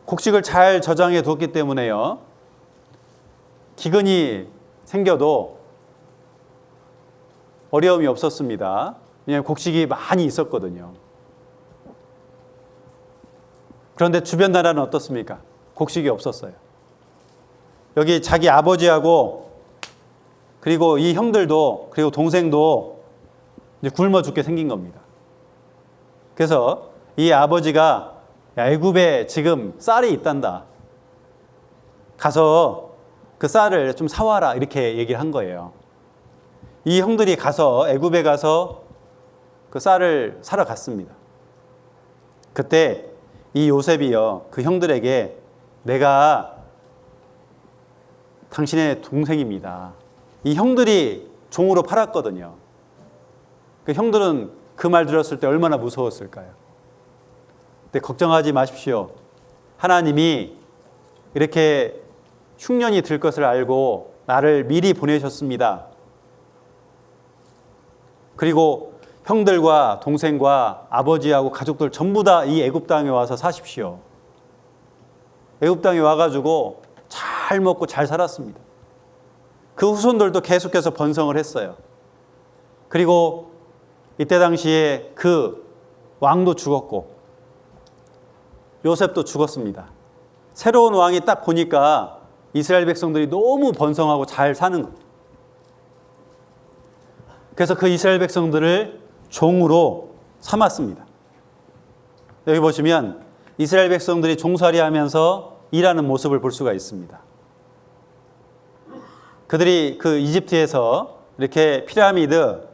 A: 곡식을 잘 저장해 두었기 때문에요. 기근이 생겨도 어려움이 없었습니다. 왜냐하면 곡식이 많이 있었거든요. 그런데 주변 나라는 어떻습니까? 곡식이 없었어요. 여기 자기 아버지하고 그리고 이 형들도 그리고 동생도 이제 굶어 죽게 생긴 겁니다. 그래서 이 아버지가 야, 애굽에 지금 쌀이 있단다. 가서 그 쌀을 좀 사와라 이렇게 얘기를 한 거예요. 이 형들이 가서 애굽에 가서 그 쌀을 사러 갔습니다. 그때 이 요셉이요 그 형들에게 내가 당신의 동생입니다. 이 형들이 종으로 팔았거든요. 그 형들은 그 말 들었을 때 얼마나 무서웠을까요? 근데 걱정하지 마십시오. 하나님이 이렇게 흉년이 들 것을 알고 나를 미리 보내셨습니다. 그리고 형들과 동생과 아버지하고 가족들 전부 다 이 애굽 땅에 와서 사십시오. 애굽 땅에 와가지고 잘 먹고 잘 살았습니다. 그 후손들도 계속해서 번성을 했어요. 그리고 이때 당시에 그 왕도 죽었고 요셉도 죽었습니다. 새로운 왕이 딱 보니까 이스라엘 백성들이 너무 번성하고 잘 사는 거예요. 그래서 그 이스라엘 백성들을 종으로 삼았습니다. 여기 보시면 이스라엘 백성들이 종살이 하면서 일하는 모습을 볼 수가 있습니다. 그들이 그 이집트에서 이렇게 피라미드,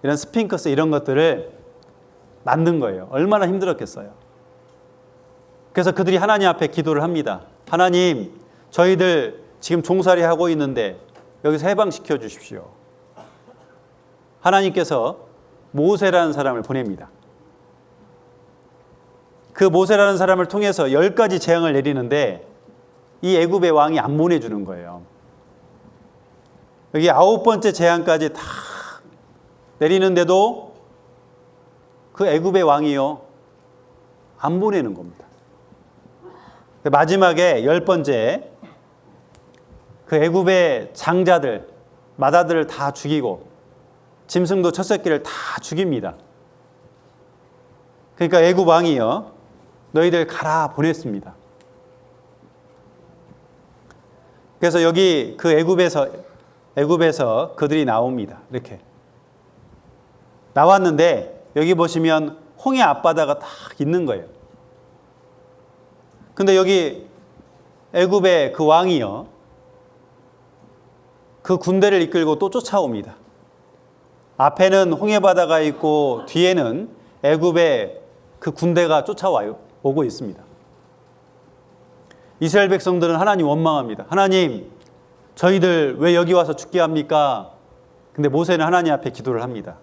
A: 이런 스핑크스 이런 것들을 만든 거예요. 얼마나 힘들었겠어요. 그래서 그들이 하나님 앞에 기도를 합니다. 하나님, 저희들 지금 종살이 하고 있는데 여기서 해방시켜 주십시오. 하나님께서 모세라는 사람을 보냅니다. 그 모세라는 사람을 통해서 10가지 재앙을 내리는데 이 애굽의 왕이 안 보내주는 거예요. 여기 9번째 재앙까지 다 내리는데도 그 애굽의 왕이요 안 보내는 겁니다. 마지막에 10번째 그 애굽의 장자들, 마다들을 다 죽이고 짐승도 첫 새끼를 다 죽입니다. 그러니까 애굽 왕이요 너희들 가라 보냈습니다. 그래서 여기 그 애굽에서 그들이 나옵니다. 이렇게 나왔는데 여기 보시면 홍해 앞바다가 딱 있는 거예요. 근데 여기 애굽의 그 왕이요 그 군대를 이끌고 또 쫓아옵니다. 앞에는 홍해 바다가 있고 뒤에는 애굽의 그 군대가 쫓아오고 있습니다. 이스라엘 백성들은 하나님 원망합니다. 하나님, 저희들 왜 여기 와서 죽게 합니까? 근데 모세는 하나님 앞에 기도를 합니다.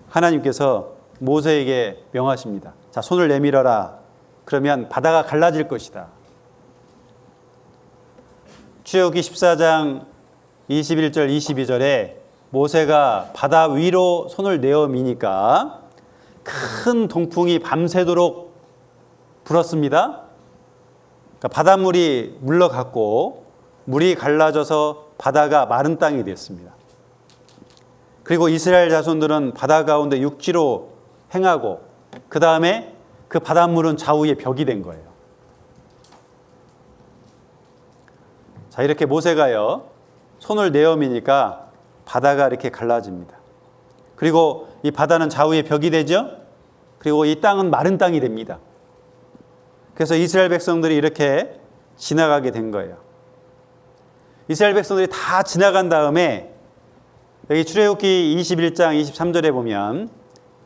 A: 하나님께서 모세에게 명하십니다. 자, 손을 내밀어라. 그러면 바다가 갈라질 것이다. 출애굽기 14장 21절 22절에 모세가 바다 위로 손을 내어 미니까 큰 동풍이 밤새도록 불었습니다. 그러니까 바닷물이 물러갔고 물이 갈라져서 바다가 마른 땅이 됐습니다. 그리고 이스라엘 자손들은 바다 가운데 육지로 행하고 그 다음에 그 바닷물은 좌우에 벽이 된 거예요. 자, 이렇게 모세가요 손을 내어미니까 바다가 이렇게 갈라집니다. 그리고 이 바다는 좌우에 벽이 되죠. 그리고 이 땅은 마른 땅이 됩니다. 그래서 이스라엘 백성들이 이렇게 지나가게 된 거예요. 이스라엘 백성들이 다 지나간 다음에 여기 출애굽기 21장 23절에 보면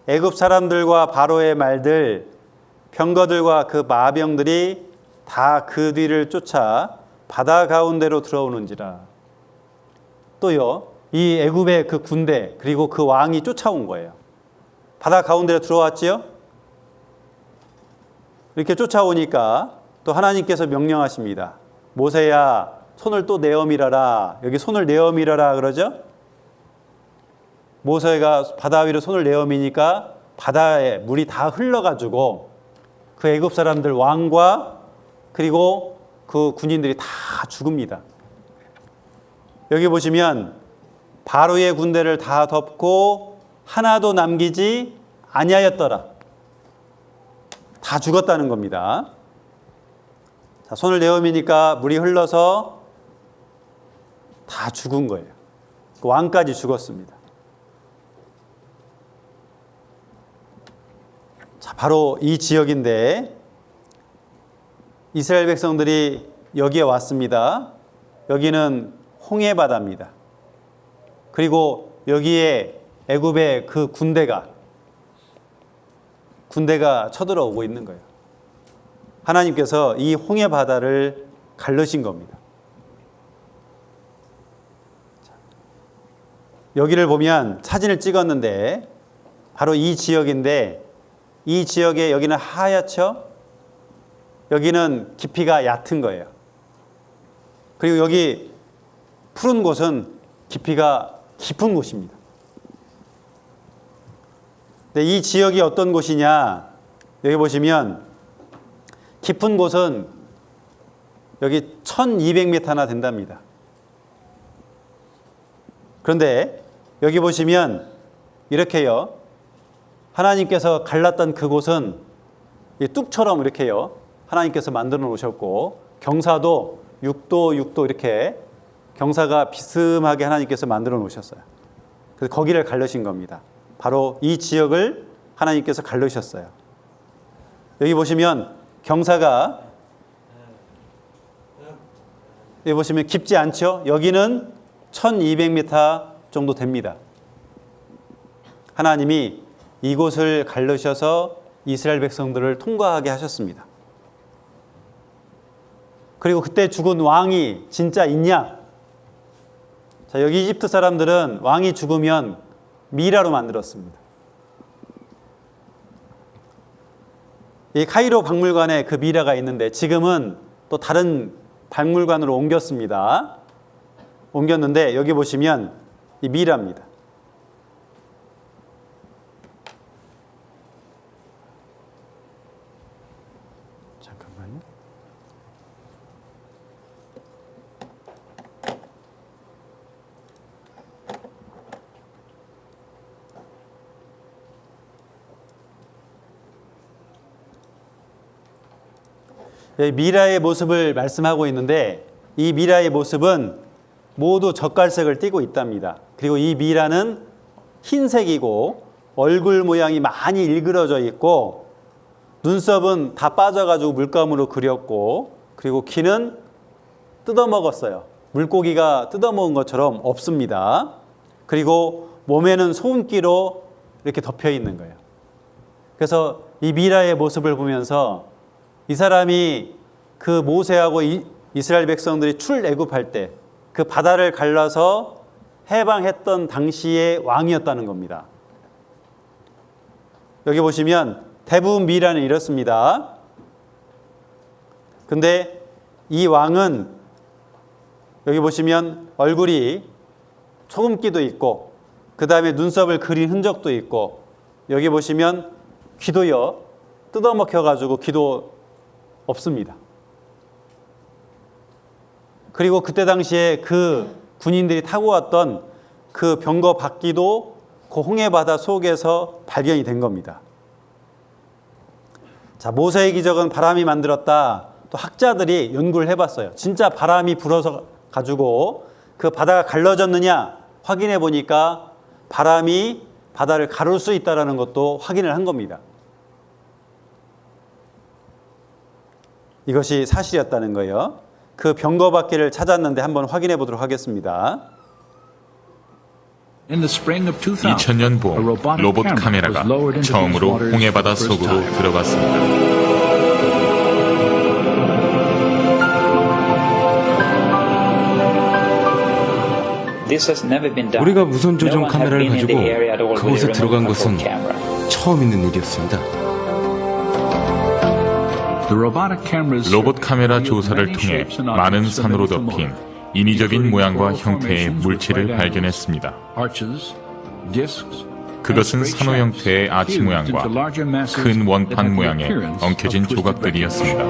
A: 애굽 사람들과 바로의 말들, 병거들과 그 마병들이 다 그 뒤를 쫓아 바다 가운데로 들어오는지라. 또요, 이 애굽의 그 군대 그리고 그 왕이 쫓아온 거예요. 바다 가운데로 들어왔지요. 이렇게 쫓아오니까 또 하나님께서 명령하십니다. 모세야, 손을 또 내어 밀어라. 여기 손을 내어 밀어라 그러죠. 모세가 바다 위로 손을 내어 미니까 바다에 물이 다 흘러가지고 그 애굽 사람들 왕과 그리고 그 군인들이 다 죽습니다. 여기 보시면 바로의 군대를 다 덮고 하나도 남기지 아니하였더라. 다 죽었다는 겁니다. 자, 손을 내어미니까 물이 흘러서 다 죽은 거예요. 그 왕까지 죽었습니다. 자, 바로 이 지역인데 이스라엘 백성들이 여기에 왔습니다. 여기는 홍해 바다입니다. 그리고 여기에 애굽의 그 군대가 쳐들어오고 있는 거예요. 하나님께서 이 홍해 바다를 갈르신 겁니다. 여기를 보면 사진을 찍었는데 바로 이 지역인데, 이 지역에 여기는 하얗죠? 여기는 깊이가 얕은 거예요. 그리고 여기 푸른 곳은 깊이가 깊은 곳입니다. 근데 이 지역이 어떤 곳이냐? 여기 보시면 깊은 곳은 여기 1200m나 된답니다. 그런데 여기 보시면 이렇게요. 하나님께서 갈랐던 그곳은 이 뚝처럼 이렇게요. 하나님께서 만들어 놓으셨고, 경사도 6도 이렇게 경사가 비스듬하게 하나님께서 만들어 놓으셨어요. 그래서 거기를 갈르신 겁니다. 바로 이 지역을 하나님께서 갈르셨어요. 여기 보시면 경사가, 여기 보시면 깊지 않죠? 여기는 1200m 정도 됩니다. 하나님이 이곳을 갈르셔서 이스라엘 백성들을 통과하게 하셨습니다. 그리고 그때 죽은 왕이 진짜 있냐? 자, 여기 이집트 사람들은 왕이 죽으면 미라로 만들었습니다. 이 카이로 박물관에 그 미라가 있는데 지금은 또 다른 박물관으로 옮겼는데 여기 보시면 이 미라입니다. 잠깐만요. 미라의 모습을 말씀하고 있는데, 이 미라의 모습은 모두 젓갈색을 띠고 있답니다. 그리고 이 미라는 흰색이고 얼굴 모양이 많이 일그러져 있고 눈썹은 다 빠져가지고 물감으로 그렸고, 그리고 귀는 뜯어먹었어요. 물고기가 뜯어먹은 것처럼 없습니다. 그리고 몸에는 소금기로 이렇게 덮여 있는 거예요. 그래서 이 미라의 모습을 보면서 이 사람이 그 모세하고 이스라엘 백성들이 출애굽할 때 그 바다를 갈라서 해방했던 당시의 왕이었다는 겁니다. 여기 보시면 대부분 미라는 이렇습니다. 근데 이 왕은 여기 보시면 얼굴이 소금기도 있고, 그 다음에 눈썹을 그린 흔적도 있고, 여기 보시면 귀도요 뜯어먹혀가지고 귀도 없습니다. 그리고 그때 당시에 그 군인들이 타고 왔던 그 병거 바퀴도 그 홍해바다 속에서 발견이 된 겁니다. 자, 모세의 기적은 바람이 만들었다. 또 학자들이 연구를 해봤어요. 진짜 바람이 불어서 가지고 그 바다가 갈라졌느냐 확인해 보니까 바람이 바다를 가를 수 있다는 것도 확인을 한 겁니다. 이것이 사실이었다는 거예요. 그 병거 바퀴를 찾았는데 한번 확인해 보도록 하겠습니다.
C: 2000년 봄 로봇 카메라가 처음으로 홍해바다 속으로 들어갔습니다.
G: 우리가 무선 조종 카메라를 가지고 그곳에 들어간 것은 처음 있는 일이었습니다.
C: 로봇 카메라 조사를 통해 많은 산으로 덮인 인위적인 모양과 형태의 물체를 발견했습니다. 그것은 산호 형태의 아치 모양과 큰 원판 모양의 엉켜진 조각들이었습니다.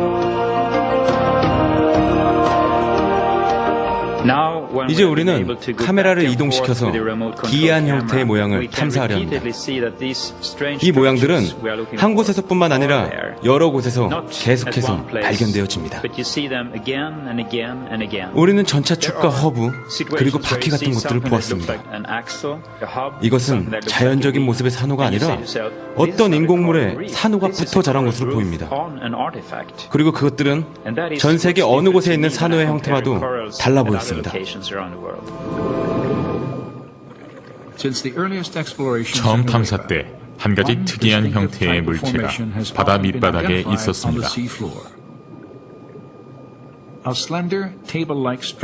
G: 이제 우리는 카메라를 이동시켜서 기이한 형태의 모양을 탐사하려 합니다. 이 모양들은 한 곳에서뿐만 아니라 여러 곳에서 계속해서 발견되어집니다. 우리는 전차축과 허브 그리고 바퀴 같은 것들을 보았습니다. 이것은 자연적인 모습의 산호가 아니라 어떤 인공물에 산호가 붙어 자란 것으로 보입니다. 그리고 그것들은 전 세계 어느 곳에 있는 산호의 형태와도 달라 보였습니다.
H: 처음 탐사 때 한 가지 특이한 형태의 물체가 바다 밑바닥에 있었습니다.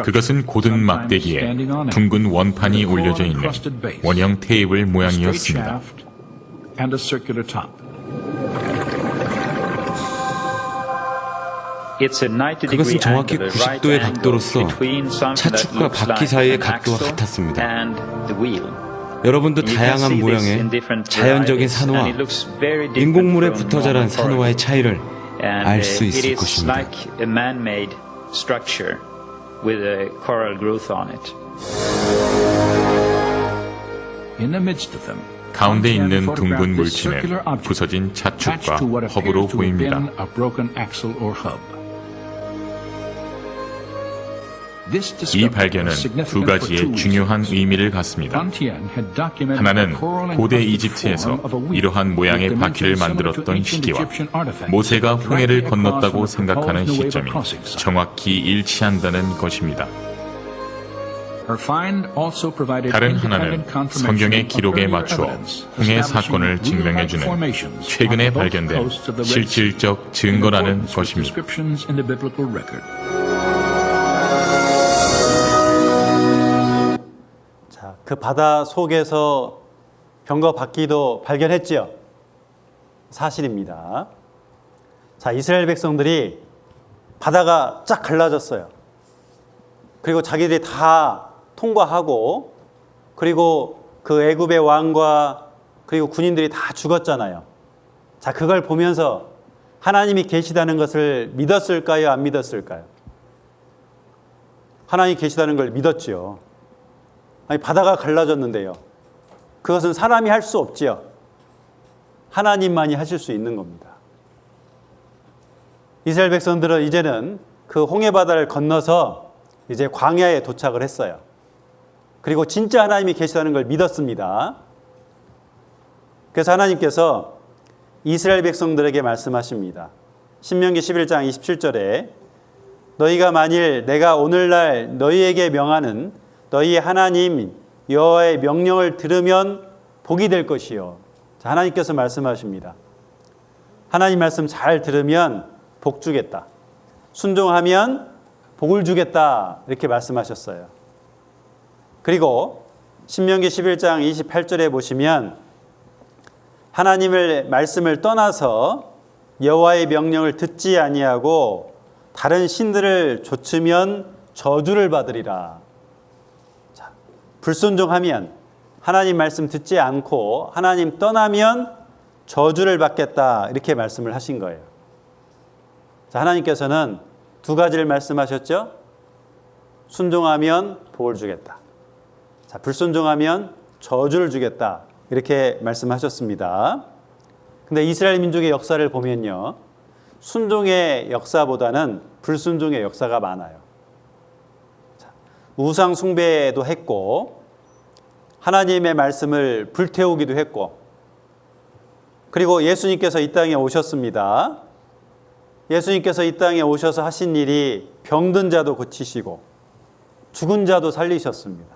H: 그것은 고든 막대기에 둥근 원판이 올려져 있는 원형 테이블 모양이었습니다.
G: 그것은 정확히 90도의 각도로서 차축과 바퀴 사이의 각도와 같았습니다. 여러분도 다양한 모양의 자연적인 산호와 인공물에 붙어 자란 산호와의 차이를 알 수 있을 것입니다.
H: 가운데 있는 둥근 물체는 부서진 차축과 허브로 보입니다. 이 발견은 두 가지의 중요한 의미를 갖습니다. 하나는 고대 이집트에서 이러한 모양의 바퀴를 만들었던 시기와 모세가 홍해를 건넜다고 생각하는 시점이 정확히 일치한다는 것입니다. 다른 하나는 성경의 기록에 맞추어 홍해 사건을 증명해주는 최근에 발견된 실질적 증거라는 것입니다.
A: 자, 그 바다 속에서 병거 바퀴도 발견했지요. 사실입니다. 자, 이스라엘 백성들이 바다가 쫙 갈라졌어요. 그리고 자기들이 다 통과하고, 그리고 그 애굽의 왕과 그리고 군인들이 다 죽었잖아요. 자, 그걸 보면서 하나님이 계시다는 것을 믿었을까요? 안 믿었을까요? 하나님이 계시다는 걸 믿었지요. 아니, 바다가 갈라졌는데요. 그것은 사람이 할 수 없지요. 하나님만이 하실 수 있는 겁니다. 이스라엘 백성들은 이제는 그 홍해바다를 건너서 이제 광야에 도착을 했어요. 그리고 진짜 하나님이 계시다는 걸 믿었습니다. 그래서 하나님께서 이스라엘 백성들에게 말씀하십니다. 신명기 11장 27절에 너희가 만일 내가 오늘날 너희에게 명하는 너희의 하나님 여호와의 명령을 들으면 복이 될 것이요. 자, 하나님께서 말씀하십니다. 하나님 말씀 잘 들으면 복 주겠다. 순종하면 복을 주겠다. 이렇게 말씀하셨어요. 그리고 신명기 11장 28절에 보시면 하나님의 말씀을 떠나서 여호와의 명령을 듣지 아니하고 다른 신들을 좇으면 저주를 받으리라. 자, 불순종하면, 하나님 말씀 듣지 않고 하나님 떠나면 저주를 받겠다. 이렇게 말씀을 하신 거예요. 자, 하나님께서는 두 가지를 말씀하셨죠. 순종하면 복을 주겠다. 자, 불순종하면 저주를 주겠다. 이렇게 말씀하셨습니다. 근데 이스라엘 민족의 역사를 보면요, 순종의 역사보다는 불순종의 역사가 많아요. 자, 우상 숭배도 했고, 하나님의 말씀을 불태우기도 했고, 그리고 예수님께서 이 땅에 오셨습니다. 예수님께서 이 땅에 오셔서 하신 일이 병든 자도 고치시고 죽은 자도 살리셨습니다.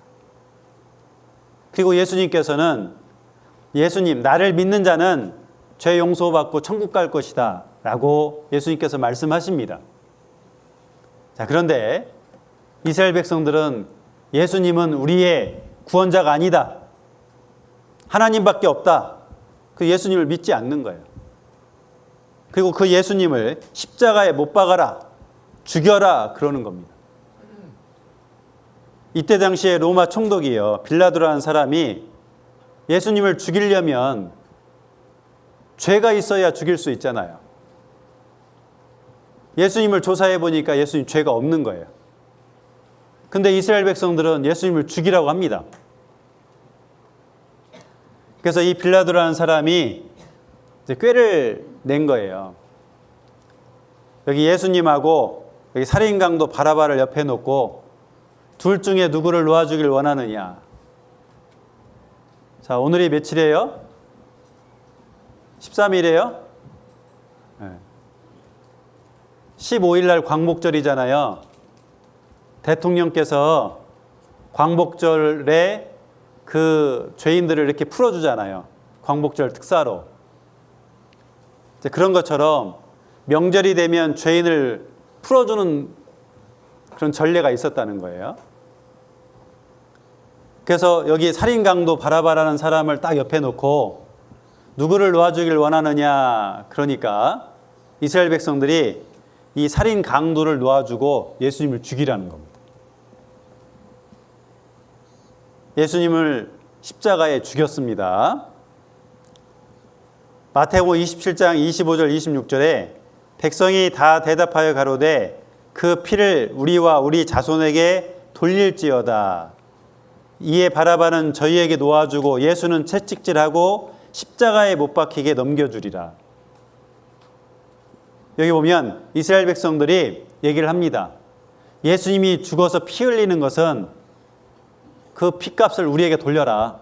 A: 그리고 예수님께서는 예수님, 나를 믿는 자는 죄 용서받고 천국 갈 것이다 라고 예수님께서 말씀하십니다. 자, 그런데 이스라엘 백성들은 예수님은 우리의 구원자가 아니다, 하나님밖에 없다, 그 예수님을 믿지 않는 거예요. 그리고 그 예수님을 십자가에 못 박아라, 죽여라 그러는 겁니다. 이때 당시에 로마 총독이요, 빌라도라는 사람이 예수님을 죽이려면 죄가 있어야 죽일 수 있잖아요. 예수님을 조사해 보니까 예수님 죄가 없는 거예요. 근데 이스라엘 백성들은 예수님을 죽이라고 합니다. 그래서 이 빌라도라는 사람이 이제 꾀를 낸 거예요. 여기 예수님하고 여기 살인 강도 바라바를 옆에 놓고 둘 중에 누구를 놓아주길 원하느냐. 자, 오늘이 며칠이에요? 13일이에요? 네. 15일 날 광복절이잖아요. 대통령께서 광복절에 그 죄인들을 이렇게 풀어주잖아요. 광복절 특사로. 이제 그런 것처럼 명절이 되면 죄인을 풀어주는 그런 전례가 있었다는 거예요. 그래서 여기 살인 강도 바라바라는 사람을 딱 옆에 놓고 누구를 놓아주길 원하느냐. 그러니까 이스라엘 백성들이 이 살인 강도를 놓아주고 예수님을 죽이라는 겁니다. 예수님을 십자가에 죽였습니다. 마태복음 27장 25절 26절에 백성이 다 대답하여 가로되 그 피를 우리와 우리 자손에게 돌릴지어다. 이에 바라바는 저희에게 놓아주고 예수는 채찍질하고 십자가에 못 박히게 넘겨주리라. 여기 보면 이스라엘 백성들이 얘기를 합니다. 예수님이 죽어서 피 흘리는 것은 그 피값을 우리에게 돌려라.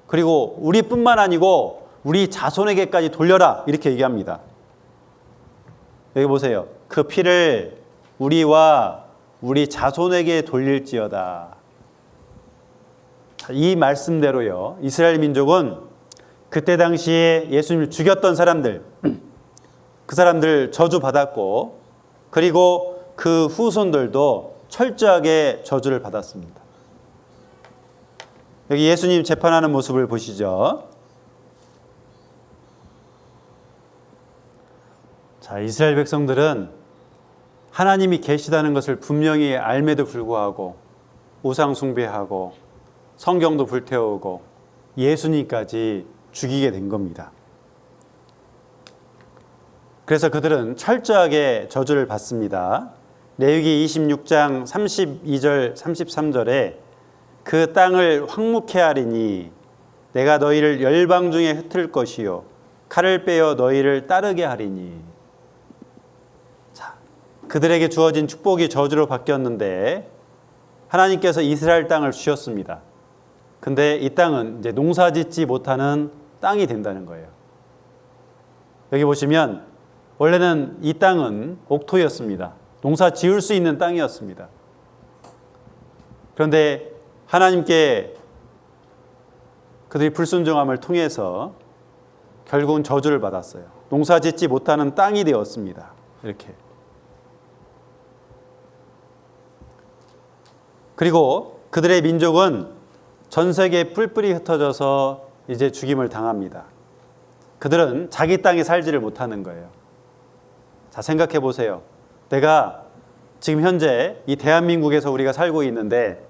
A: 그리고 우리뿐만 아니고 우리 자손에게까지 돌려라. 이렇게 얘기합니다. 여기 보세요. 그 피를 우리와 우리 자손에게 돌릴지어다. 이 말씀대로요. 이스라엘 민족은 그때 당시에 예수님을 죽였던 사람들, 그 사람들 저주받았고, 그리고 그 후손들도 철저하게 저주를 받았습니다. 여기 예수님 재판하는 모습을 보시죠. 자, 이스라엘 백성들은 하나님이 계시다는 것을 분명히 알매도 불구하고 우상 숭배하고 성경도 불태우고 예수님까지 죽이게 된 겁니다. 그래서 그들은 철저하게 저주를 받습니다. 레위기 26장 32절 33절에 그 땅을 황무케 하리니 내가 너희를 열방 중에 흩을 것이요 칼을 빼어 너희를 따르게 하리니. 자, 그들에게 주어진 축복이 저주로 바뀌었는데 하나님께서 이스라엘 땅을 주셨습니다. 근데 이 땅은 이제 농사짓지 못하는 땅이 된다는 거예요. 여기 보시면 원래는 이 땅은 옥토였습니다. 농사 지을 수 있는 땅이었습니다. 그런데 하나님께 그들이 불순종함을 통해서 결국은 저주를 받았어요. 농사 짓지 못하는 땅이 되었습니다. 이렇게. 그리고 그들의 민족은 전 세계에 뿔뿔이 흩어져서 이제 죽임을 당합니다. 그들은 자기 땅에 살지를 못하는 거예요. 자, 생각해 보세요. 내가 지금 현재 이 대한민국에서 우리가 살고 있는데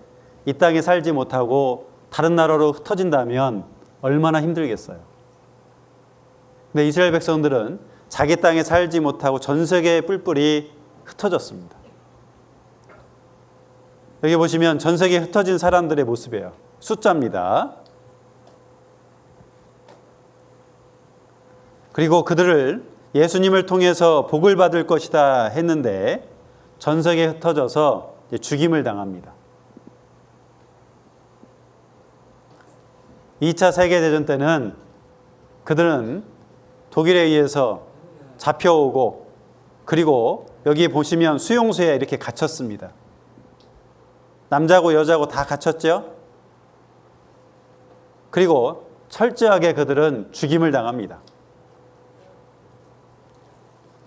A: 이 땅에 살지 못하고 다른 나라로 흩어진다면 얼마나 힘들겠어요. 근데 이스라엘 백성들은 자기 땅에 살지 못하고 전 세계에 뿔뿔이 흩어졌습니다. 여기 보시면 전 세계에 흩어진 사람들의 모습이에요. 숫자입니다. 그리고 그들을 예수님을 통해서 복을 받을 것이다 했는데 전 세계에 흩어져서 죽임을 당합니다. 2차 세계대전 때는 그들은 독일에 의해서 잡혀오고 그리고 여기 보시면 수용소에 이렇게 갇혔습니다. 남자고 여자고 다 갇혔죠? 그리고 철저하게 그들은 죽임을 당합니다.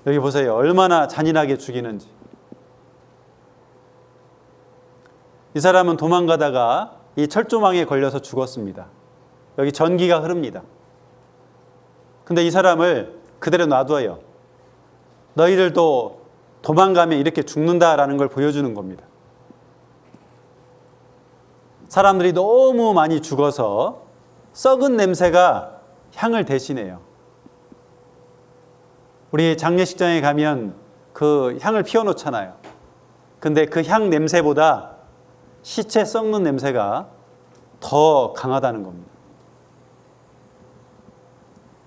A: 여기 보세요. 얼마나 잔인하게 죽이는지. 이 사람은 도망가다가 이 철조망에 걸려서 죽었습니다. 여기 전기가 흐릅니다. 근데 이 사람을 그대로 놔둬요. 너희들도 도망가면 이렇게 죽는다라는 걸 보여주는 겁니다. 사람들이 너무 많이 죽어서 썩은 냄새가 향을 대신해요. 우리 장례식장에 가면 그 향을 피워놓잖아요. 근데 그 향 냄새보다 시체 썩는 냄새가 더 강하다는 겁니다.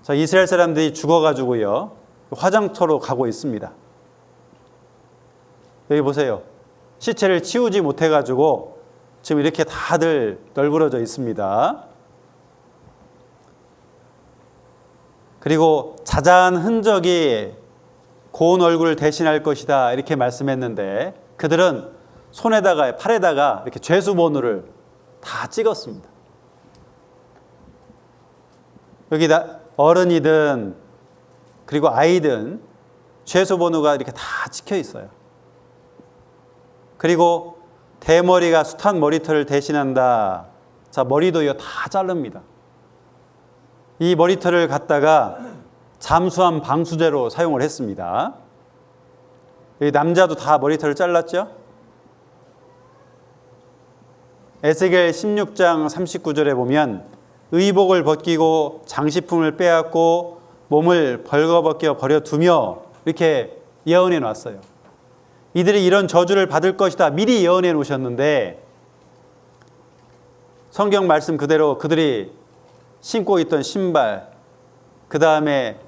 A: 자, 이스라엘 사람들이 죽어가지고요, 화장터로 가고 있습니다. 여기 보세요. 시체를 치우지 못해가지고 지금 이렇게 다들 널브러져 있습니다. 그리고 자자한 흔적이 고운 얼굴을 대신할 것이다 이렇게 말씀했는데 그들은 손에다가 팔에다가 이렇게 죄수번호를 다 찍었습니다. 여기 어른이든 그리고 아이든 죄수번호가 이렇게 다 찍혀 있어요. 그리고 대머리가 숱한 머리털을 대신한다. 자, 머리도 이거 다 자릅니다. 이 머리털을 갖다가 잠수함 방수제로 사용을 했습니다. 여기 남자도 다 머리털을 잘랐죠? 에스겔 16장 39절에 보면 의복을 벗기고 장식품을 빼앗고 몸을 벌거벗겨 버려두며 이렇게 예언해 놨어요. 이들이 이런 저주를 받을 것이다 미리 예언해 놓으셨는데 성경 말씀 그대로 그들이 신고 있던 신발, 그 다음에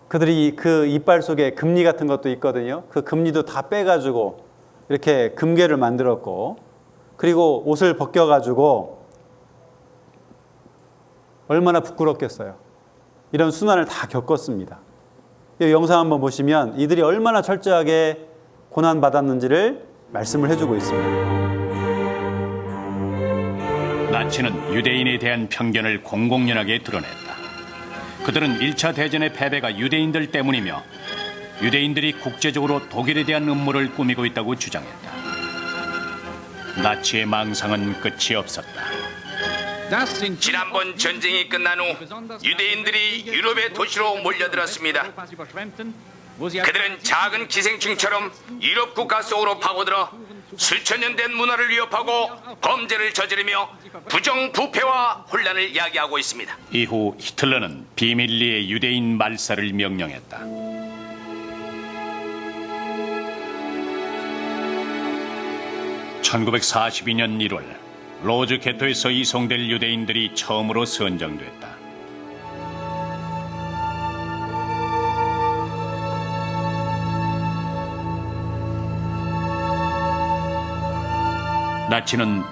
A: 그들이 그 이빨 속에 금리 같은 것도 있거든요. 그 금리도 다 빼가지고 이렇게 금괴를 만들었고, 그리고 옷을 벗겨가지고 얼마나 부끄럽겠어요. 이런 순환을 다 겪었습니다. 이 영상 한번 보시면 이들이 얼마나 철저하게 고난받았는지를 말씀을 해주고 있습니다.
I: 나치는 유대인에 대한 편견을 공공연하게 드러냈다. 그들은 1차 대전의 패배가 유대인들 때문이며 유대인들이 국제적으로 독일에 대한 음모를 꾸미고 있다고 주장했다. 나치의 망상은 끝이 없었다.
J: 지난번 전쟁이 끝난 후 유대인들이 유럽의 도시로 몰려들었습니다. 그들은 작은 기생충처럼 유럽 국가 속으로 파고들어 수천 년 된 문화를 위협하고 범죄를 저지르며 부정부패와 혼란을 야기하고 있습니다.
I: 이후 히틀러는 비밀리에 유대인 말살을 명령했다. (1942년 1월) 로즈 게토에서 이송될 유대인들이 처음으로 선정됐다. 나치는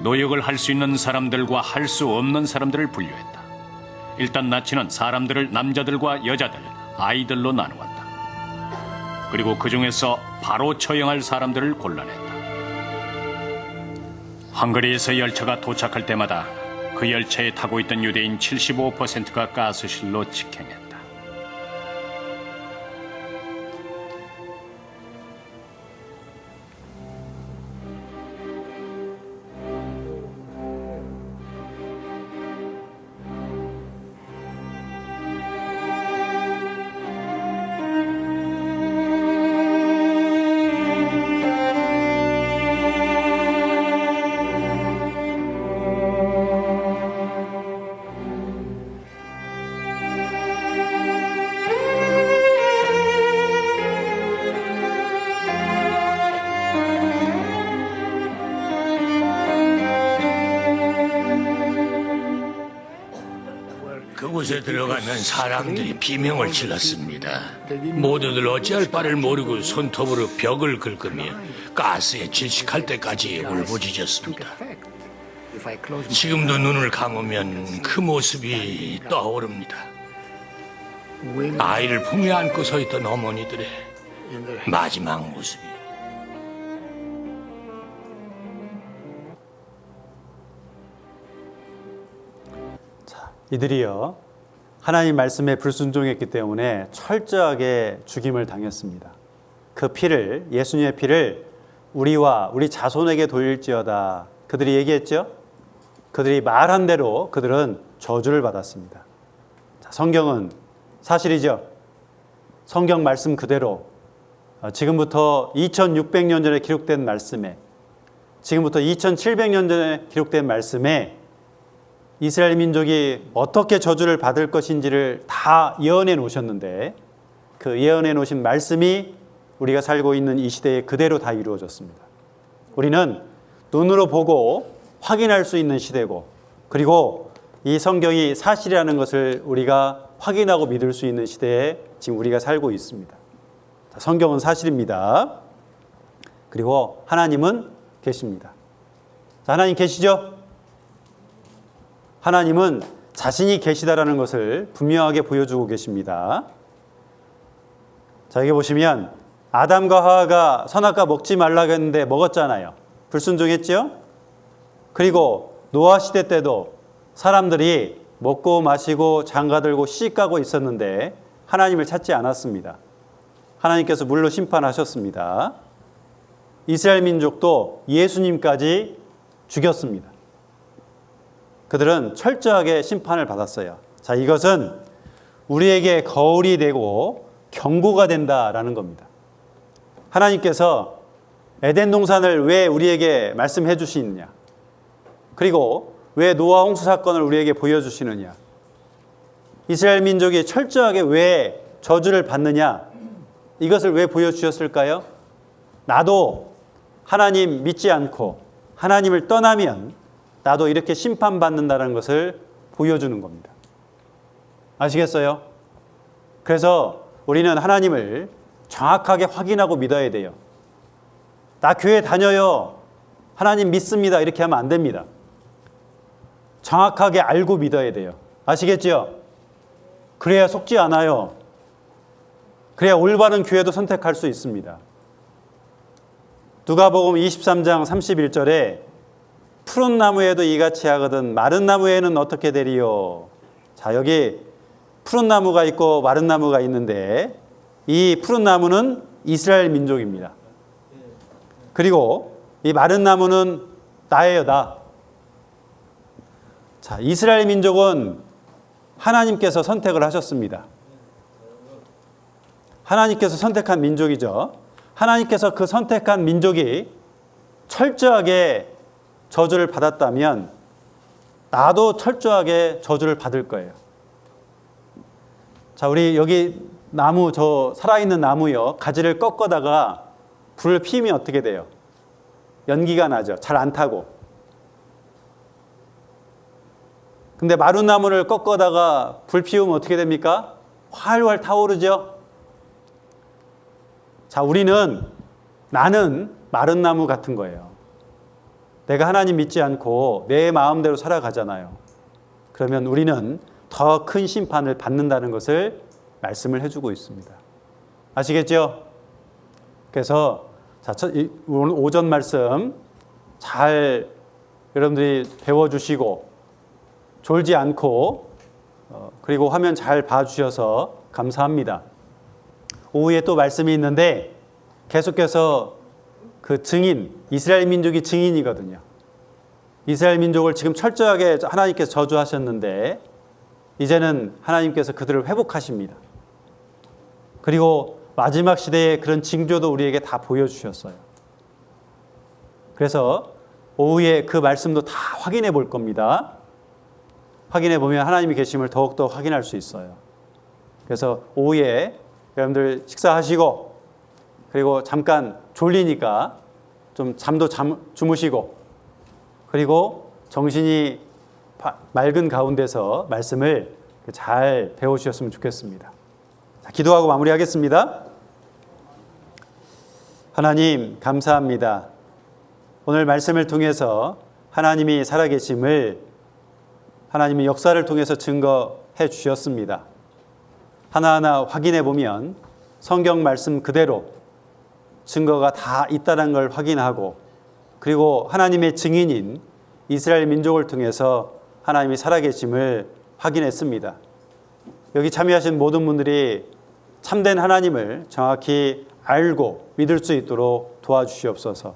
I: 노역을 할 수 있는 사람들과 할 수 없는 사람들을 분류했다. 일단 나치는 사람들을 남자들과 여자들, 아이들로 나누었다. 그리고 그 중에서 바로 처형할 사람들을 골라냈다. 헝가리에서 열차가 도착할 때마다 그 열차에 타고 있던 유대인 75%가 가스실로 직행했다.
K: 그곳에 들어가면 사람들이 비명을 질렀습니다. 모두들 어찌할 바를 모르고 손톱으로 벽을 긁으며 가스에 질식할 때까지 울부짖었습니다. 지금도 눈을 감으면 그 모습이 떠오릅니다. 아이를 품에 안고 서 있던 어머니들의 마지막 모습이.
A: 이들이요, 하나님 말씀에 불순종했기 때문에 철저하게 죽임을 당했습니다. 그 피를, 예수님의 피를 우리와 우리 자손에게 돌릴지어다. 그들이 얘기했죠? 그들이 말한 대로 그들은 저주를 받았습니다. 자, 성경은 사실이죠? 성경 말씀 그대로 지금부터 2600년 전에 기록된 말씀에, 지금부터 2700년 전에 기록된 말씀에 이스라엘 민족이 어떻게 저주를 받을 것인지를 다 예언해 놓으셨는데 그 예언해 놓으신 말씀이 우리가 살고 있는 이 시대에 그대로 다 이루어졌습니다. 우리는 눈으로 보고 확인할 수 있는 시대고, 그리고 이 성경이 사실이라는 것을 우리가 확인하고 믿을 수 있는 시대에 지금 우리가 살고 있습니다. 성경은 사실입니다. 그리고 하나님은 계십니다. 자, 하나님 계시죠? 하나님은 자신이 계시다라는 것을 분명하게 보여주고 계십니다. 자, 여기 보시면 아담과 하와가 선악과 먹지 말라고 했는데 먹었잖아요. 불순종했죠? 그리고 노아 시대 때도 사람들이 먹고 마시고 장가들고 시집가고 있었는데 하나님을 찾지 않았습니다. 하나님께서 물로 심판하셨습니다. 이스라엘 민족도 예수님까지 죽였습니다. 그들은 철저하게 심판을 받았어요. 자, 이것은 우리에게 거울이 되고 경고가 된다라는 겁니다. 하나님께서 에덴 동산을 왜 우리에게 말씀해 주시느냐? 그리고 왜 노아 홍수 사건을 우리에게 보여주시느냐? 이스라엘 민족이 철저하게 왜 저주를 받느냐? 이것을 왜 보여주셨을까요? 나도 하나님 믿지 않고 하나님을 떠나면 나도 이렇게 심판받는다는 것을 보여주는 겁니다. 아시겠어요? 그래서 우리는 하나님을 정확하게 확인하고 믿어야 돼요. 나 교회 다녀요. 하나님 믿습니다. 이렇게 하면 안 됩니다. 정확하게 알고 믿어야 돼요. 아시겠죠? 그래야 속지 않아요. 그래야 올바른 교회도 선택할 수 있습니다. 누가복음 23장 31절에 푸른 나무에도 이같이 하거든 마른 나무에는 어떻게 되리요? 자, 여기 푸른 나무가 있고 마른 나무가 있는데 이 푸른 나무는 이스라엘 민족입니다. 그리고 이 마른 나무는 나예요, 나. 자, 이스라엘 민족은 하나님께서 선택을 하셨습니다. 하나님께서 선택한 민족이죠. 하나님께서 그 선택한 민족이 철저하게 저주를 받았다면 나도 철저하게 저주를 받을 거예요. 자, 우리 여기 나무, 저 살아있는 나무요, 가지를 꺾어다가 불을 피우면 어떻게 돼요? 연기가 나죠. 잘 안 타고. 근데 마른 나무를 꺾어다가 불 피우면 어떻게 됩니까? 활활 타오르죠. 자, 나는 마른 나무 같은 거예요. 내가 하나님 믿지 않고 내 마음대로 살아가잖아요. 그러면 우리는 더 큰 심판을 받는다는 것을 말씀을 해주고 있습니다. 아시겠죠? 그래서 오늘 오전 말씀 잘 여러분들이 배워주시고 졸지 않고 그리고 화면 잘 봐주셔서 감사합니다. 오후에 또 말씀이 있는데 계속해서 그 증인, 이스라엘 민족이 증인이거든요. 이스라엘 민족을 지금 철저하게 하나님께서 저주하셨는데 이제는 하나님께서 그들을 회복하십니다. 그리고 마지막 시대에 그런 징조도 우리에게 다 보여주셨어요. 그래서 오후에 그 말씀도 다 확인해 볼 겁니다. 확인해 보면 하나님이 계심을 더욱더 확인할 수 있어요. 그래서 오후에 여러분들 식사하시고 그리고 잠깐 졸리니까 좀 잠도 주무시고 그리고 정신이 맑은 가운데서 말씀을 잘 배우셨으면 좋겠습니다. 자, 기도하고 마무리하겠습니다. 하나님 감사합니다. 오늘 말씀을 통해서 하나님이 살아계심을 하나님의 역사를 통해서 증거해 주셨습니다. 하나하나 확인해 보면 성경 말씀 그대로 증거가 다 있다는 걸 확인하고 그리고 하나님의 증인인 이스라엘 민족을 통해서 하나님이 살아계심을 확인했습니다. 여기 참여하신 모든 분들이 참된 하나님을 정확히 알고 믿을 수 있도록 도와주시옵소서.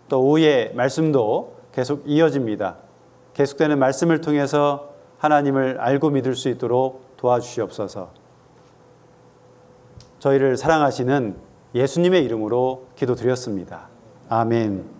A: 또 오후의 말씀도 계속 이어집니다. 계속되는 말씀을 통해서 하나님을 알고 믿을 수 있도록 도와주시옵소서. 저희를 사랑하시는 예수님의 이름으로 기도드렸습니다. 아멘.